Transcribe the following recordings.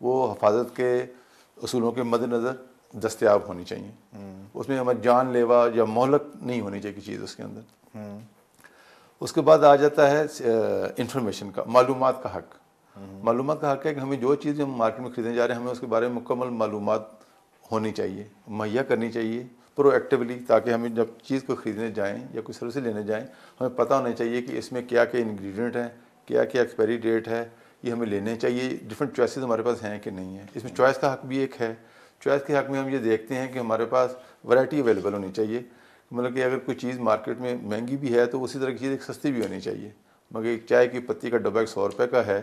وہ حفاظت کے اصولوں کے مد نظر دستیاب ہونی چاہیے. اس میں ہمیں جان لیوا یا مہلک نہیں ہونی چاہیے چیز اس کے اندر. اس کے بعد آ جاتا ہے انفارمیشن کا، معلومات کا حق. معلومات کا حق ہے کہ ہمیں جو چیزیں ہم مارکیٹ میں خریدنے جا رہے ہیں ہمیں اس کے بارے میں مکمل معلومات ہونی چاہیے، مہیا کرنی چاہیے پرو ایکٹیولی، تاکہ ہمیں جب چیز کو خریدنے جائیں یا کوئی سروس لینے جائیں ہمیں پتہ ہونا چاہیے کہ اس میں کیا کیا انگریڈینٹ ہیں، کیا کیا ایکسپائری ڈیٹ ہے، یہ ہمیں لینے چاہیے. ڈفرینٹ چوائسیز ہمارے پاس ہیں کہ نہیں ہیں. اس میں چوائس کا حق بھی ایک ہے. چوائس کے حق میں ہم یہ دیکھتے ہیں کہ ہمارے پاس ورائٹی اویلیبل ہونی چاہیے. مطلب کہ اگر کوئی چیز مارکیٹ میں مہنگی بھی ہے تو اسی طرح کی چیز ایک سستی بھی ہونی چاہیے. مگر ایک چائے کی پتی کا ڈبہ 100 روپے کا ہے،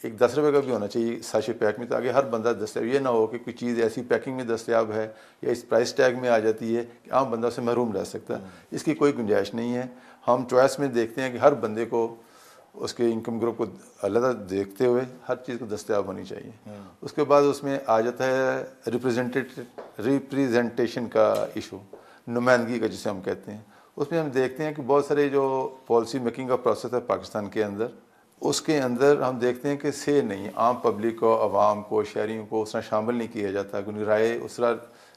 ایک 10 روپے کا بھی ہونا چاہیے ساشے پیک میں، تاکہ ہر بندہ دستیاب، یہ نہ ہو کہ کوئی چیز ایسی پیکنگ میں دستیاب ہے یا اس پرائس ٹیگ میں آ جاتی ہے کہ عام بندہ سے محروم رہ سکتا ہے. اس کی کوئی گنجائش نہیں ہے. ہم چوائس میں دیکھتے ہیں کہ ہر بندے کو اس کے انکم گروپ کو علیحدہ دیکھتے ہوئے ہر چیز کو دستیاب ہونی چاہیے. اس کے بعد اس میں آ جاتا ہے ریپریزنٹیشن کا ایشو، نمائندگی کا جسے ہم کہتے ہیں. اس میں ہم دیکھتے ہیں کہ بہت سارے جو پالیسی میکنگ کا پروسیس ہے پاکستان کے اندر، اس کے اندر ہم دیکھتے ہیں کہ سے نہیں، عام پبلک کو، عوام کو، شہریوں کو اس طرح شامل نہیں کیا جاتا، کوئی رائے اس طرح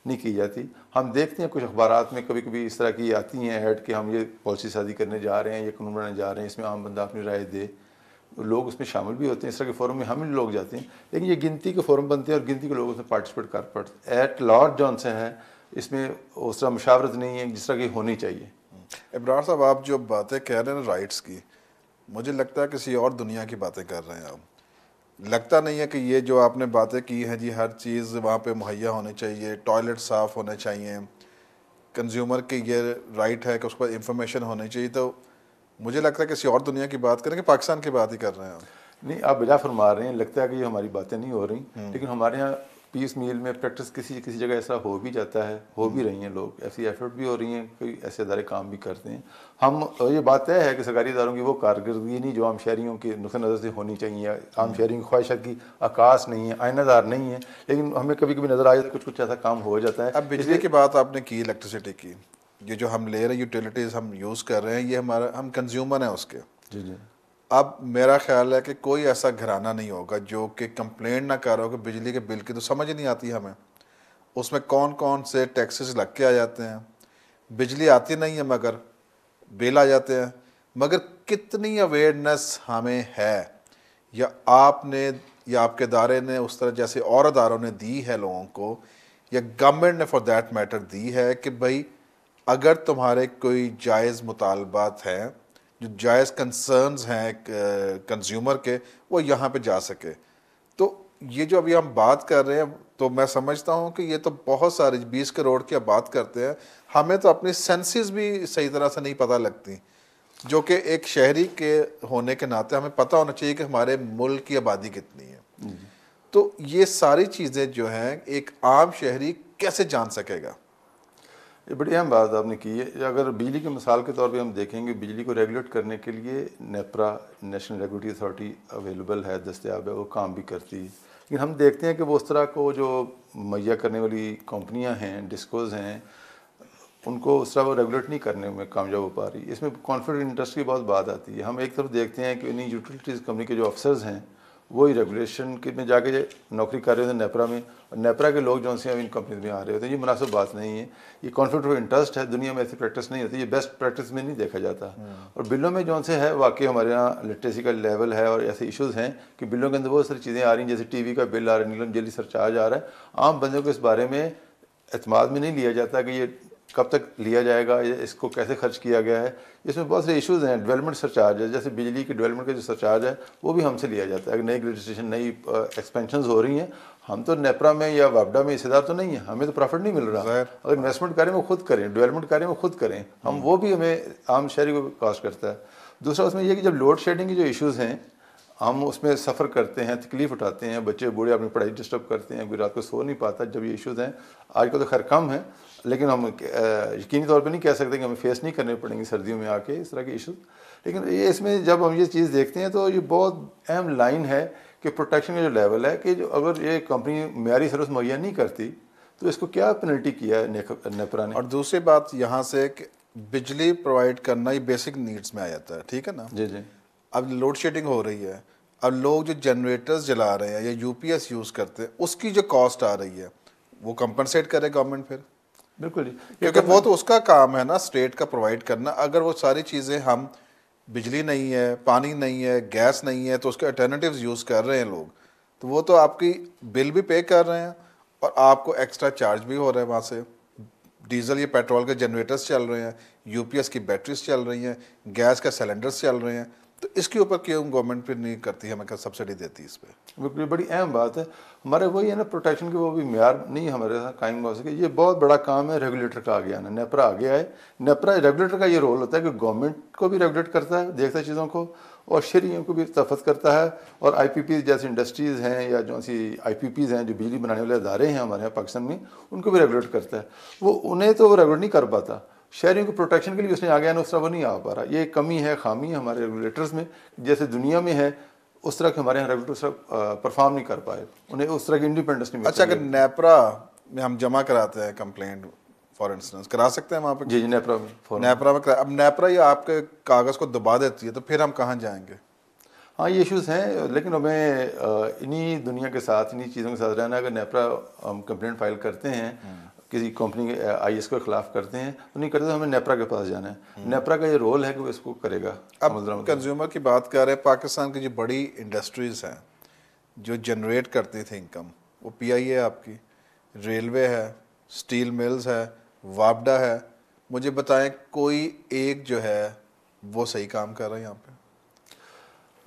نہیں کی جاتی. ہم دیکھتے ہیں کچھ اخبارات میں کبھی کبھی اس طرح کی آتی ہیں ایڈ کہ ہم یہ پالیسی سازی کرنے جا رہے ہیں، یہ قانون بنانے جا رہے ہیں، اس میں عام بندہ اپنی رائے دے. لوگ اس میں شامل بھی ہوتے ہیں، اس طرح کے فورم میں ہم بھی لوگ جاتے ہیں، لیکن یہ گنتی کے فورم بنتے ہیں اور گنتی کے لوگ اس میں پارٹیسپیٹ کر پڑتے. ایٹ لارج جون سے ہے اس میں اس طرح مشاورت نہیں ہے جس طرح کی ہونی چاہیے. ابرار صاحب، آپ جو باتیں کہہ رہے ہیں رائٹس کی، مجھے لگتا ہے کسی اور دنیا کی باتیں کر رہے ہیں آپ. لگتا نہیں ہے کہ یہ جو آپ نے باتیں کی ہیں جی ہر چیز وہاں پہ مہیا ہونی چاہیے، ٹوائلٹ صاف ہونے چاہیے، کنزیومر کی یہ رائٹ ہے کہ اس پر انفارمیشن ہونی چاہیے، تو مجھے لگتا ہے کسی اور دنیا کی بات کریں کہ پاکستان کی بات ہی کر رہے ہیں آپ. نہیں، آپ بجا فرما رہے ہیں. لگتا ہے کہ یہ ہماری باتیں نہیں ہو رہی، لیکن ہمارے یہاں پیس میل میں پریکٹس کسی جگہ ایسا ہو بھی جاتا ہے، ہو بھی رہی ہیں، لوگ ایسی ایفرٹ بھی ہو رہی ہیں، کوئی ایسے ادارے کام بھی کرتے ہیں. ہم یہ بات طے ہے کہ سرکاری اداروں کی وہ کارکردگی نہیں جو عام شہریوں کے نقطۂ نظر سے ہونی چاہیے، عام شہریوں کی خواہشات کی عکاس نہیں ہے، آئینہ دار نہیں ہے، لیکن ہمیں کبھی کبھی نظر آ جاتا ہے کچھ ایسا کام ہو جاتا ہے. اب بجلی کی بات آپ نے کی، الیکٹریسٹی کی، یہ جو ہم لے رہے ہیں یوٹیلیٹیز ہم یوز کر رہے ہیں، یہ ہم کنزیومر ہیں اس کے. جی جی. اب میرا خیال ہے کہ کوئی ایسا گھرانہ نہیں ہوگا جو کہ کمپلین نہ کر رہا ہو کہ بجلی کے بل کی تو سمجھ نہیں آتی ہمیں، اس میں کون کون سے ٹیکسز لگ کے آ جاتے ہیں. بجلی آتی نہیں ہے مگر بل آ جاتے ہیں. مگر کتنی اویئرنیس ہمیں ہے، یا آپ نے یا آپ کے ادارے نے اس طرح جیسے اور اداروں نے دی ہے لوگوں کو، یا گورنمنٹ نے فار دیٹ میٹر دی ہے کہ بھائی اگر تمہارے کوئی جائز مطالبات ہیں، جو جائز کنسرنز ہیں کنزیومر کے، وہ یہاں پہ جا سکے. تو یہ جو ابھی ہم بات کر رہے ہیں تو میں سمجھتا ہوں کہ یہ تو بہت سارے 20 کروڑ کی اب بات کرتے ہیں، ہمیں تو اپنی سینسز بھی صحیح طرح سے نہیں پتہ لگتی، جو کہ ایک شہری کے ہونے کے ناطے ہمیں پتہ ہونا چاہیے کہ ہمارے ملک کی آبادی کتنی ہے. تو یہ ساری چیزیں جو ہیں ایک عام شہری کیسے جان سکے گا؟ یہ بڑی اہم بات آپ نے کی ہے. اگر بجلی کے مثال کے طور پہ ہم دیکھیں گے، بجلی کو ریگولیٹ کرنے کے لیے NEPRA, national regulatory authority available ہے، دستیاب ہے، وہ کام بھی کرتی ہے. لیکن ہم دیکھتے ہیں کہ وہ اس طرح کو جو مہیا کرنے والی کمپنیاں ہیں، ڈسکوز ہیں، ان کو اس طرح وہ ریگولیٹ نہیں کرنے میں کامیاب ہو پا رہی. اس میں کانفلکٹ انٹرسٹ کی بہت بات آتی ہے. ہم ایک طرف دیکھتے ہیں کہ انہیں یوٹیلیٹیز کمپنی کے جو افسرز ہیں وہی ریگولیشن کے میں جا کے نوکری کر رہے ہوتے ہیں نیپرا میں، اور نیپرا کے لوگ جو سے ان کمپنیز میں آ رہے ہوتے ہیں. یہ مناسب بات نہیں ہے. یہ کانفلکٹ آف انٹرسٹ ہے. دنیا میں ایسی پریکٹس نہیں ہوتی، یہ بیسٹ پریکٹس میں نہیں دیکھا جاتا. اور بلوں میں جو سے ہے واقعی ہمارے یہاں لٹریسی کا لیول ہے، اور ایسے ایشوز ہیں کہ بلوں کے اندر بہت ساری چیزیں آ رہی ہیں، جیسے ٹی وی کا بل آ رہا ہے، نیلم جیلی سرچارج آ رہا ہے. عام بندوں کو اس بارے میں اعتماد میں نہیں لیا جاتا کہ یہ کب تک لیا جائے گا، اس کو کیسے خرچ کیا گیا ہے. اس میں بہت سے ایشوز ہیں. ڈیولپمنٹ سرچارج ہے، جیسے بجلی کی ڈیولپمنٹ کا جو سرچارج ہے وہ بھی ہم سے لیا جاتا ہے. اگر نئی رجسٹریشن، نئی ایکسپینشنز ہو رہی ہیں، ہم تو نیپرا میں یا واپڈا میں حصے دار تو نہیں ہیں، ہمیں تو پروفٹ نہیں مل رہا. اگر انویسٹمنٹ کریں وہ خود کریں، ڈیولپمنٹ کریں وہ خود کریں، ہم وہ بھی ہمیں عام شہری کو کاسٹ کرتا ہے. دوسرا اس میں یہ کہ جب لوڈ شیڈنگ کے جو ایشوز ہیں، ہم اس میں سفر کرتے ہیں، تکلیف اٹھاتے ہیں، بچے بوڑھے اپنی پڑھائی ڈسٹرب کرتے ہیں، کوئی رات کو سو نہیں پاتا جب یہ ایشوز ہیں. آج کل تو خیر کم ہے، لیکن ہم یقینی طور پہ نہیں کہہ سکتے کہ ہمیں فیس نہیں کرنے پڑیں گے سردیوں میں آ کے اس طرح کے ایشوز. لیکن یہ اس میں جب ہم یہ چیز دیکھتے ہیں تو یہ بہت اہم لائن ہے کہ پروٹیکشن کا جو لیول ہے، کہ جو اگر یہ کمپنی معیاری سروس مہیا نہیں کرتی تو اس کو کیا پینلٹی کیا ہے نیپرا نے. اور دوسری بات یہاں سے کہ بجلی پرووائڈ کرنا یہ بیسک نیڈز میں آ جاتا ہے، ٹھیک ہے نا. جی جی. اب لوڈ شیڈنگ ہو رہی ہے، اب لوگ جو جنریٹرز جلا رہے ہیں یا یو پی ایس یوز کرتے ہیں اس کی جو کاسٹ آ رہی ہے وہ کمپنسیٹ کرے گورنمنٹ پھر؟ بالکل جی، کیونکہ وہ تو اس کا کام ہے نا اسٹیٹ کا پرووائڈ کرنا. اگر وہ ساری چیزیں ہم بجلی نہیں ہے، پانی نہیں ہے، گیس نہیں ہے، تو اس کے الٹرنیٹیوز یوز کر رہے ہیں لوگ، تو وہ تو آپ کی بل بھی پے کر رہے ہیں اور آپ کو ایکسٹرا چارج بھی ہو رہا ہے وہاں سے. ڈیزل یا پیٹرول کے جنریٹرز چل رہے ہیں، یو پی ایس کی بیٹریز چل رہی ہیں، گیس کا سلنڈرز چل رہے ہیں، تو اس کے اوپر کیوں گورنمنٹ پھر نہیں کرتی ہے، ہمیں سبسڈی دیتی اس پہ؟ بالکل بڑی اہم بات ہے. ہمارے وہی ہے نا پروٹیکشن کے وہ بھی معیار نہیں ہمارے ساتھ قائم ہو سکے. یہ بہت بڑا کام ہے ریگولیٹر کا آگے آنا. نیپرا آگے آئے. نیپرا ریگولیٹر کا یہ رول ہوتا ہے کہ گورنمنٹ کو بھی ریگولیٹ کرتا ہے، دیکھتا ہے چیزوں کو، اور شہریوں کو بھی تحفظ کرتا ہے. اور آئی پی پیز جیسی انڈسٹریز ہیں یا جو سی آئی پی پیز ہیں جو بجلی بنانے والے ادارے ہیں ہمارے یہاں پاکستان میں، ان کو بھی ریگولیٹ کرتا ہے. وہ انہیں تو وہ ریگولیٹ نہیں کر پاتا. شہریوں کو پروٹیکشن کے لیے اس نے آگے آنا، اس طرح وہ نہیں آ پا رہا. یہ ایک کمی ہے، خامی ہے ہمارے ریگولیٹرز میں. جیسے دنیا میں ہے اس طرح کے ہمارے یہاں ریگولیٹر پرفارم نہیں کر پائے، انہیں اس طرح کی انڈیپینڈنس نہیں مل. اچھا، اگر نیپرا میں ہم جمع کراتے ہیں کمپلینٹ فار انسٹنس، کرا سکتے ہیں وہاں پہ؟ جی نیپرا میں نیپرا میں اب نیپرا یہ آپ کے کاغذ کو دبا دیتی ہے تو پھر ہم کہاں جائیں گے؟ ہاں یہ ایشوز ہیں، لیکن ہمیں انہی دنیا کے ساتھ انہی چیزوں کے ساتھ رہنا ہے. اگر نیپرا ہم کمپلینٹ فائل کرتے ہیں کسی کمپنی کے آئی ایس کے خلاف کرتے ہیں تو نہیں کرتے، ہمیں نیپرا کے پاس جانا ہے. نیپرا کا یہ رول ہے کہ وہ اس کو کرے گا. اب کنزیومر کی بات کر رہے ہیں، پاکستان کی جو بڑی انڈسٹریز ہیں جو جنریٹ کرتی تھی انکم، وہ پی آئی اے آپ کی، ریلوے ہے، سٹیل ملز ہے، وابڈا ہے. مجھے بتائیں کوئی ایک جو ہے وہ صحیح کام کر رہے ہیں یہاں پہ؟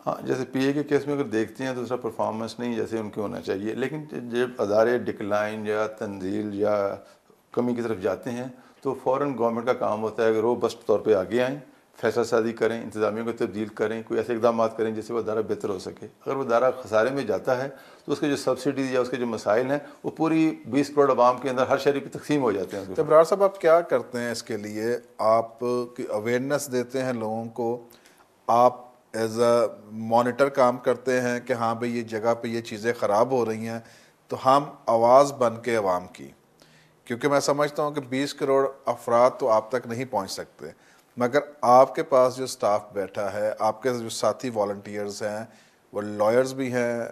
ہاں جیسے پی اے کے کیس میں اگر دیکھتے ہیں تو دوسرا پرفارمنس نہیں جیسے ان کے ہونا چاہیے. لیکن جب ادارے ڈکلائن یا تنزیل یا کمی کی طرف جاتے ہیں تو فوراً گورنمنٹ کا کام ہوتا ہے کہ روبسٹ طور پہ آگے آئیں، فیصلہ سازی کریں، انتظامیہ کو تبدیل کریں، کوئی ایسے اقدامات کریں جس سے وہ ادارہ بہتر ہو سکے. اگر وہ ادارہ خسارے میں جاتا ہے تو اس کے جو سبسڈیز یا اس کے جو مسائل ہیں وہ پوری 20 کروڑ عوام کے اندر ہر شہری پہ تقسیم ہو جاتے ہیں. تو ابرار صاحب آپ کیا کرتے ہیں اس کے لیے؟ آپ کی اویئرنیس دیتے ہیں لوگوں کو، آپ ایز اے مانیٹر کام کرتے ہیں کہ ہاں بھئی یہ جگہ پہ یہ چیزیں خراب ہو رہی ہیں تو ہم آواز بن کے عوام کی، کیونکہ میں سمجھتا ہوں کہ 20 کروڑ افراد تو آپ تک نہیں پہنچ سکتے، مگر آپ کے پاس جو سٹاف بیٹھا ہے، آپ کے جو ساتھی والنٹیئرز ہیں، وہ لائرز بھی ہیں،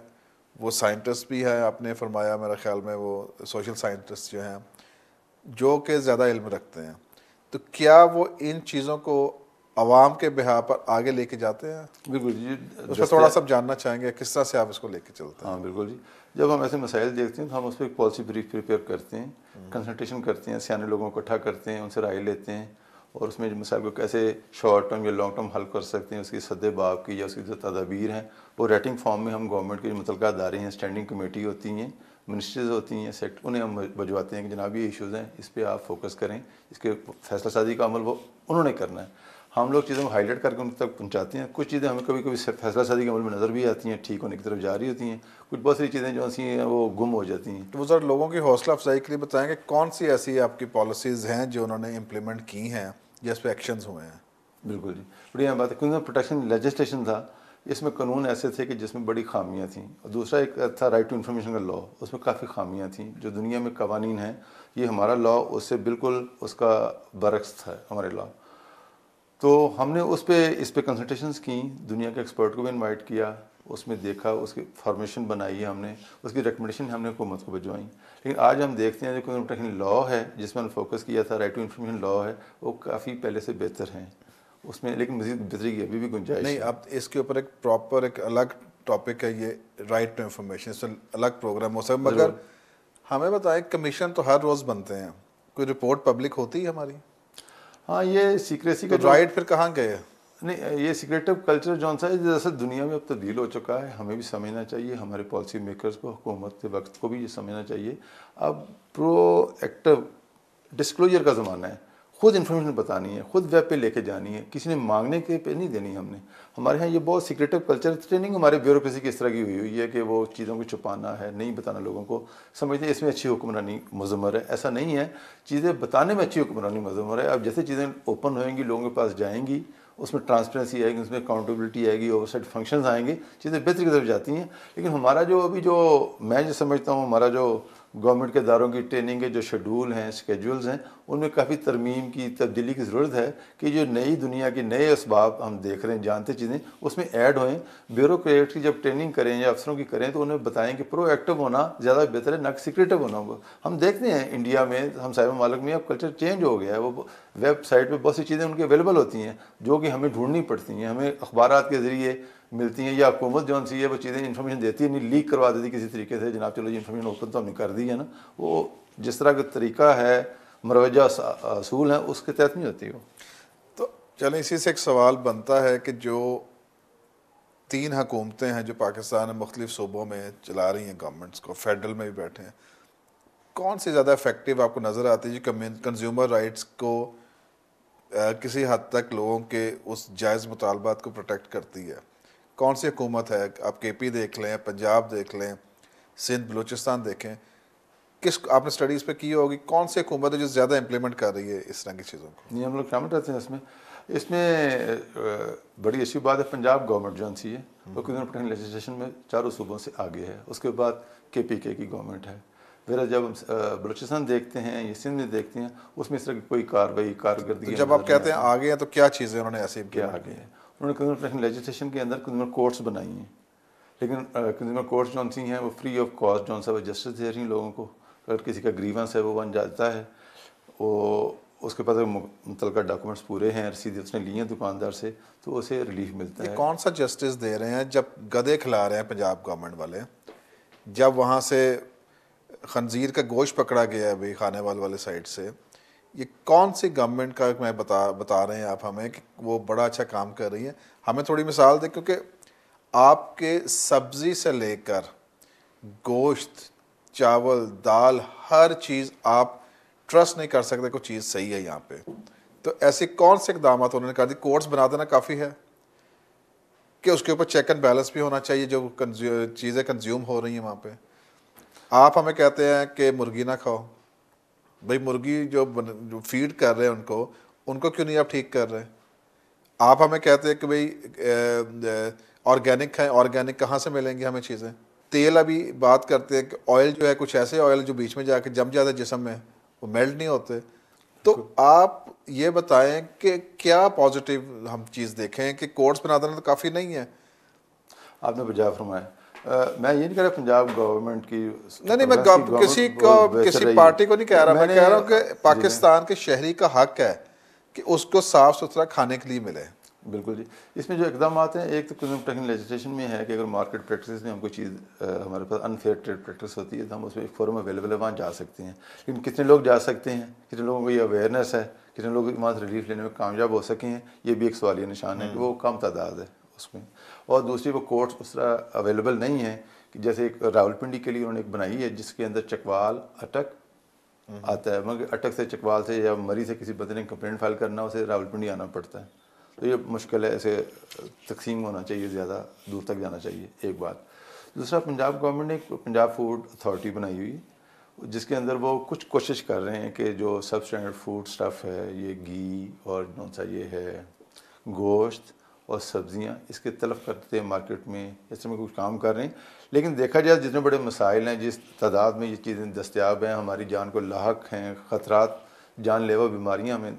وہ سائنٹسٹ بھی ہیں، آپ نے فرمایا میرے خیال میں وہ سوشل سائنٹسٹ جو ہیں جو کہ زیادہ علم رکھتے ہیں، تو کیا وہ ان چیزوں کو عوام کے بہا پر آگے لے کے جاتے ہیں؟ بالکل جی، اس پر تھوڑا سا جاننا چاہیں گے کس طرح سے آپ اس کو لے کے چلتے ہیں؟ ہاں بالکل جی. جب ہم ایسے مسائل دیکھتے ہیں تو ہم اس پہ ایک پالیسی بریف پریپیئر کرتے ہیں، کنسلٹیشن کرتے ہیں، سیانے لوگوں کو اکٹھا کرتے ہیں، ان سے رائے لیتے ہیں، اور اس میں جو مسائل کو کیسے شارٹ ٹرم یا لانگ ٹرم حل کر سکتے ہیں، اس کی سد باب کی یا اس کی جو تدابیر ہیں وہ ریٹنگ فارم میں ہم گورنمنٹ کے جو متعلقہ ادارے ہیں، اسٹینڈنگ کمیٹی ہوتی ہیں، منسٹریز ہوتی ہیں، انہیں ہم بھجواتے ہیں کہ جناب یہ ایشوز ہیں، اس پہ آپ فوکس کریں، اس کے فیصلہ سازی کا عمل وہ انہوں نے کرنا ہے. ہم لوگ چیزوں کو ہائی لائٹ کر کے ان تک پہنچاتے ہیں. کچھ چیزیں ہمیں کبھی کبھی فیصلہ سازی کے عمل میں نظر بھی آتی ہیں، ٹھیک ہونے کی طرف جا رہی ہوتی ہیں، کچھ بہت ساری چیزیں جو ایسی ہیں وہ گم ہو جاتی ہیں. تو وہ ذرا لوگوں کی حوصلہ افزائی کے لیے بتائیں کہ کون سی ایسی آپ کی پالیسیز ہیں جو انہوں نے امپلیمنٹ کی ہیں یا اس پہ ایکشنز ہوئے ہیں؟ بالکل جی، بڑی اہم بات ہے. کنزیومر پروٹیکشن لیجسلیشن تھا، اس میں قانون ایسے تھے کہ جس میں بڑی خامیاں تھیں. اور دوسرا ایک تھا رائٹ ٹو انفارمیشن کا لا، اس میں کافی خامیاں تھیں. جو دنیا میں قوانین ہیں یہ ہمارا لا اس سے بالکل اس کا برعکس تھا ہمارے لا. تو ہم نے اس پہ کنسلٹیشنز کی، دنیا کے ایکسپرٹ کو بھی انوائٹ کیا، اس میں دیکھا، اس کی فارمیشن بنائی ہم نے، اس کی ریکمنڈیشن ہم نے حکومت کو بھجوائیں. لیکن آج ہم دیکھتے ہیں جو کنزیومر پروٹیکشن لا ہے جس میں ہم نے فوکس کیا تھا، رائٹ ٹو انفارمیشن لا ہے، وہ کافی پہلے سے بہتر ہیں اس میں، لیکن مزید بہتری کی ابھی بھی گنجائش نہیں، ہے. اب اس کے اوپر ایک پراپر ایک الگ ٹاپک ہے یہ رائٹ ٹو انفارمیشن، اس میں الگ پروگرام ہو سکتا. مگر ہمیں بتائیں کمیشن تو ہر روز بنتے ہیں، کوئی رپورٹ پبلک ہوتی ہے ہماری؟ ہاں یہ سیکریسی کا تو رائٹ پھر کہاں گئے؟ نہیں، یہ سیکریٹو کلچر جون سا ہے جیسے دنیا میں اب تبدیل ہو چکا ہے، ہمیں بھی سمجھنا چاہیے، ہمارے پالیسی میکرز کو، حکومت کے وقت کو بھی یہ سمجھنا چاہیے. اب پرو ایکٹیو ڈسکلوجر کا زمانہ ہے، خود انفارمیشن بتانی ہے، خود ویب پہ لے کے جانی ہے، کسی نے مانگنے کے پہ نہیں دینی. ہم نے ہمارے ہاں یہ بہت سیکریٹو کلچر ٹریننگ ہمارے بیوروکریسی کی اس طرح کی ہوئی ہے کہ وہ چیزوں کو چھپانا ہے، نہیں بتانا لوگوں کو، سمجھتے ہیں اس میں اچھی حکمرانی مضمر ہے. ایسا نہیں ہے، چیزیں بتانے میں اچھی حکمرانی مضمر ہے. اب جیسے چیزیں اوپن ہوئیں گی، لوگوں کے پاس جائیں گی، اس میں ٹرانسپیرنسی آئے گی، اس میں اکاؤنٹیبلٹی آئے گی، اوور سائٹ فنکشنز آئیں گے، چیزیں بہتر کی طرف جاتی ہیں. لیکن ہمارا جو ابھی جو میں جو سمجھتا ہوں ہمارا جو گورنمنٹ کے اداروں کی ٹریننگ کے جو شیڈول ہیں اسکیجولز ہیں ان میں کافی ترمیم کی تبدیلی کی ضرورت ہے کہ جو نئی دنیا کے نئے اسباب ہم دیکھ رہے ہیں جانتے چیزیں اس میں ایڈ ہوئیں. بیوروکریٹ کی جب ٹریننگ کریں یا افسروں کی کریں تو انہیں بتائیں کہ پرو ایکٹیو ہونا زیادہ بہتر ہے نہ کہ سیکریٹو ہونا ہوگا. ہم دیکھتے ہیں انڈیا میں ہم صاحب ممالک میں اب کلچر چینج ہو گیا ہے. وہ ویب سائٹ پہ بہت سی چیزیں ان کی اویلیبل ہوتی ہیں جو کہ ہمیں ڈھونڈنی پڑتی ہیں, ہمیں اخبارات کے ذریعے ملتی ہیں یا حکومت جو سی ہے وہ چیزیں انفارمیشن دیتی ہے, نہیں لیک کروا دیتی کسی طریقے سے, جناب چلو یہ انفارمیشن اوپن تو ہم نے کر دی ہے نا. وہ جس طرح کا طریقہ ہے مروجہ اصول ہیں اس کے تحت نہیں ہوتی. وہ تو چلیں اسی سے ایک سوال بنتا ہے کہ جو 3 حکومتیں ہیں جو پاکستان میں مختلف صوبوں میں چلا رہی ہیں گورنمنٹس کو, فیڈرل میں بھی بیٹھے ہیں, کون سی زیادہ افیکٹو آپ کو نظر آتی ہے جو کنزیومر رائٹس کو کسی حد تک لوگوں کے اس جائز مطالبات کو پروٹیکٹ کرتی ہے؟ کون سی حکومت ہے؟ آپ کے پی دیکھ لیں, پنجاب دیکھ لیں, سندھ بلوچستان دیکھیں, کس آپ نے اسٹڈیز پہ کی ہوگی کون سی حکومت ہے جو زیادہ امپلیمنٹ کر رہی ہے اس طرح کی چیزوں کو؟ نہیں, ہم لوگ شامل رہتے ہیں اس میں بڑی اچھی بات ہے پنجاب گورنمنٹ جو سی ہے وہ کنزیومر لیجسلیشن میں چاروں صوبوں سے آگے ہے. اس کے بعد کے پی کے کی گورنمنٹ ہے. پھر جب ہم بلوچستان دیکھتے ہیں یا سندھ میں دیکھتے ہیں اس میں اس طرح کی کوئی کارروائی کارکردگی. جب آپ کہتے ہیں آگے ہیں تو کیا چیزیں انہوں نے ایسی کیا آگے ہیں؟ انہوں نے کنزیومر لیجسلیشن کے اندر کنزیومر کورٹس بنائی ہیں, لیکن کنزیومر کورٹس جو سی ہیں وہ فری آف کاسٹ جو وہ جسٹس دے رہی ہیں لوگوں کو. اگر کسی کا گریونس ہے وہ بن جاتا ہے, وہ اس کے پاس متعلقہ ڈاکومنٹس پورے ہیں, رسید اس نے لی ہیں دکاندار سے, تو اسے ریلیف ملتا ہے. کون سا جسٹس دے رہے ہیں جب گدے کھلا رہے ہیں پنجاب گورنمنٹ والے, جب وہاں سے خنزیر کا گوشت پکڑا گیا ہے بھائی خانے والے سائڈ سے, یہ کون سی گورنمنٹ کا میں بتا رہے ہیں آپ ہمیں کہ وہ بڑا اچھا کام کر رہی ہے؟ ہمیں تھوڑی مثال دیں, کیونکہ آپ کے سبزی سے لے کر گوشت, چاول, دال, ہر چیز آپ ٹرسٹ نہیں کر سکتے کوئی چیز صحیح ہے یہاں پہ. تو ایسے کون سے اقدامات انہوں نے کر دی؟ کورٹس بنا دینا کافی ہے کہ اس کے اوپر چیک اینڈ بیلنس بھی ہونا چاہیے جو چیزیں کنزیوم ہو رہی ہیں وہاں پہ. آپ ہمیں کہتے ہیں کہ مرغی نہ کھاؤ, بھائی مرغی جو فیڈ کر رہے ہیں ان کو کیوں نہیں آپ ٹھیک کر رہے؟ آپ ہمیں کہتے ہیں کہ بھائی آرگینک کھائیں, آرگینک کہاں سے ملیں گے ہمیں چیزیں؟ تیل ابھی بات کرتے ہیں کہ آئل جو ہے کچھ ایسے آئل جو بیچ میں جا کے جم جاتے جسم میں, وہ میلٹ نہیں ہوتے. تو آپ یہ بتائیں کہ کیا پازیٹیو ہم چیز دیکھیں کہ کورٹس بنا دینا تو کافی نہیں ہے. آپ نے بجا فرمایا, میں یہ نہیں کہہ رہا پنجاب گورنمنٹ کی, نہیں میں کسی پارٹی کو نہیں کہہ رہا, میں کہہ رہا ہوں کہ پاکستان کے شہری کا حق ہے کہ اس کو صاف ستھرا کھانے کے لیے ملے. بالکل جی. اس میں جو اقدامات ہیں, ایک تو کنزیومر پروٹیکشن لیجسلیشن میں ہے کہ اگر مارکیٹ پریکٹس میں ہم کوئی چیز ہمارے پاس انفیئر ٹریڈ پریکٹس ہوتی ہے تو ہم اس میں ایک فورم اویلیبل ہے وہاں جا سکتے ہیں. لیکن کتنے لوگ جا سکتے ہیں, کتنے لوگوں کو یہ اویئرنیس ہے, کتنے لوگ وہاں سے ریلیف لینے میں کامیاب ہو سکے ہیں, یہ بھی ایک سوالیہ نشان ہے کہ وہ کم تعداد ہے اس میں. اور دوسری وہ کورٹس اس طرح اویلیبل نہیں ہیں کہ جیسے ایک راولپنڈی کے لیے انہوں نے ایک بنائی ہے جس کے اندر چکوال اٹک آتا ہے, مگر اٹک سے چکوال سے یا مری سے کسی بندے نے کمپلینٹ فائل کرنا اسے راولپنڈی آنا پڑتا ہے. تو یہ مشکل ہے, ایسے تقسیم ہونا چاہیے, زیادہ دور تک جانا چاہیے, ایک بات. دوسرا پنجاب گورنمنٹ نے ایک پنجاب فوڈ اتھارٹی بنائی ہوئی جس کے اندر وہ کچھ کوشش کر رہے ہیں کہ جو سب اسٹینڈرڈ فوڈ سٹف ہے, یہ گھی اور کون سا یہ ہے گوشت اور سبزیاں, اس کے تلف کرتے ہیں مارکیٹ میں, اس طرح میں کچھ کام کر رہے ہیں. لیکن دیکھا جائے جتنے بڑے مسائل ہیں, جس تعداد میں یہ چیزیں دستیاب ہیں, ہماری جان کو لاحق ہیں خطرات, جان لیوا بیماریاں ہمیں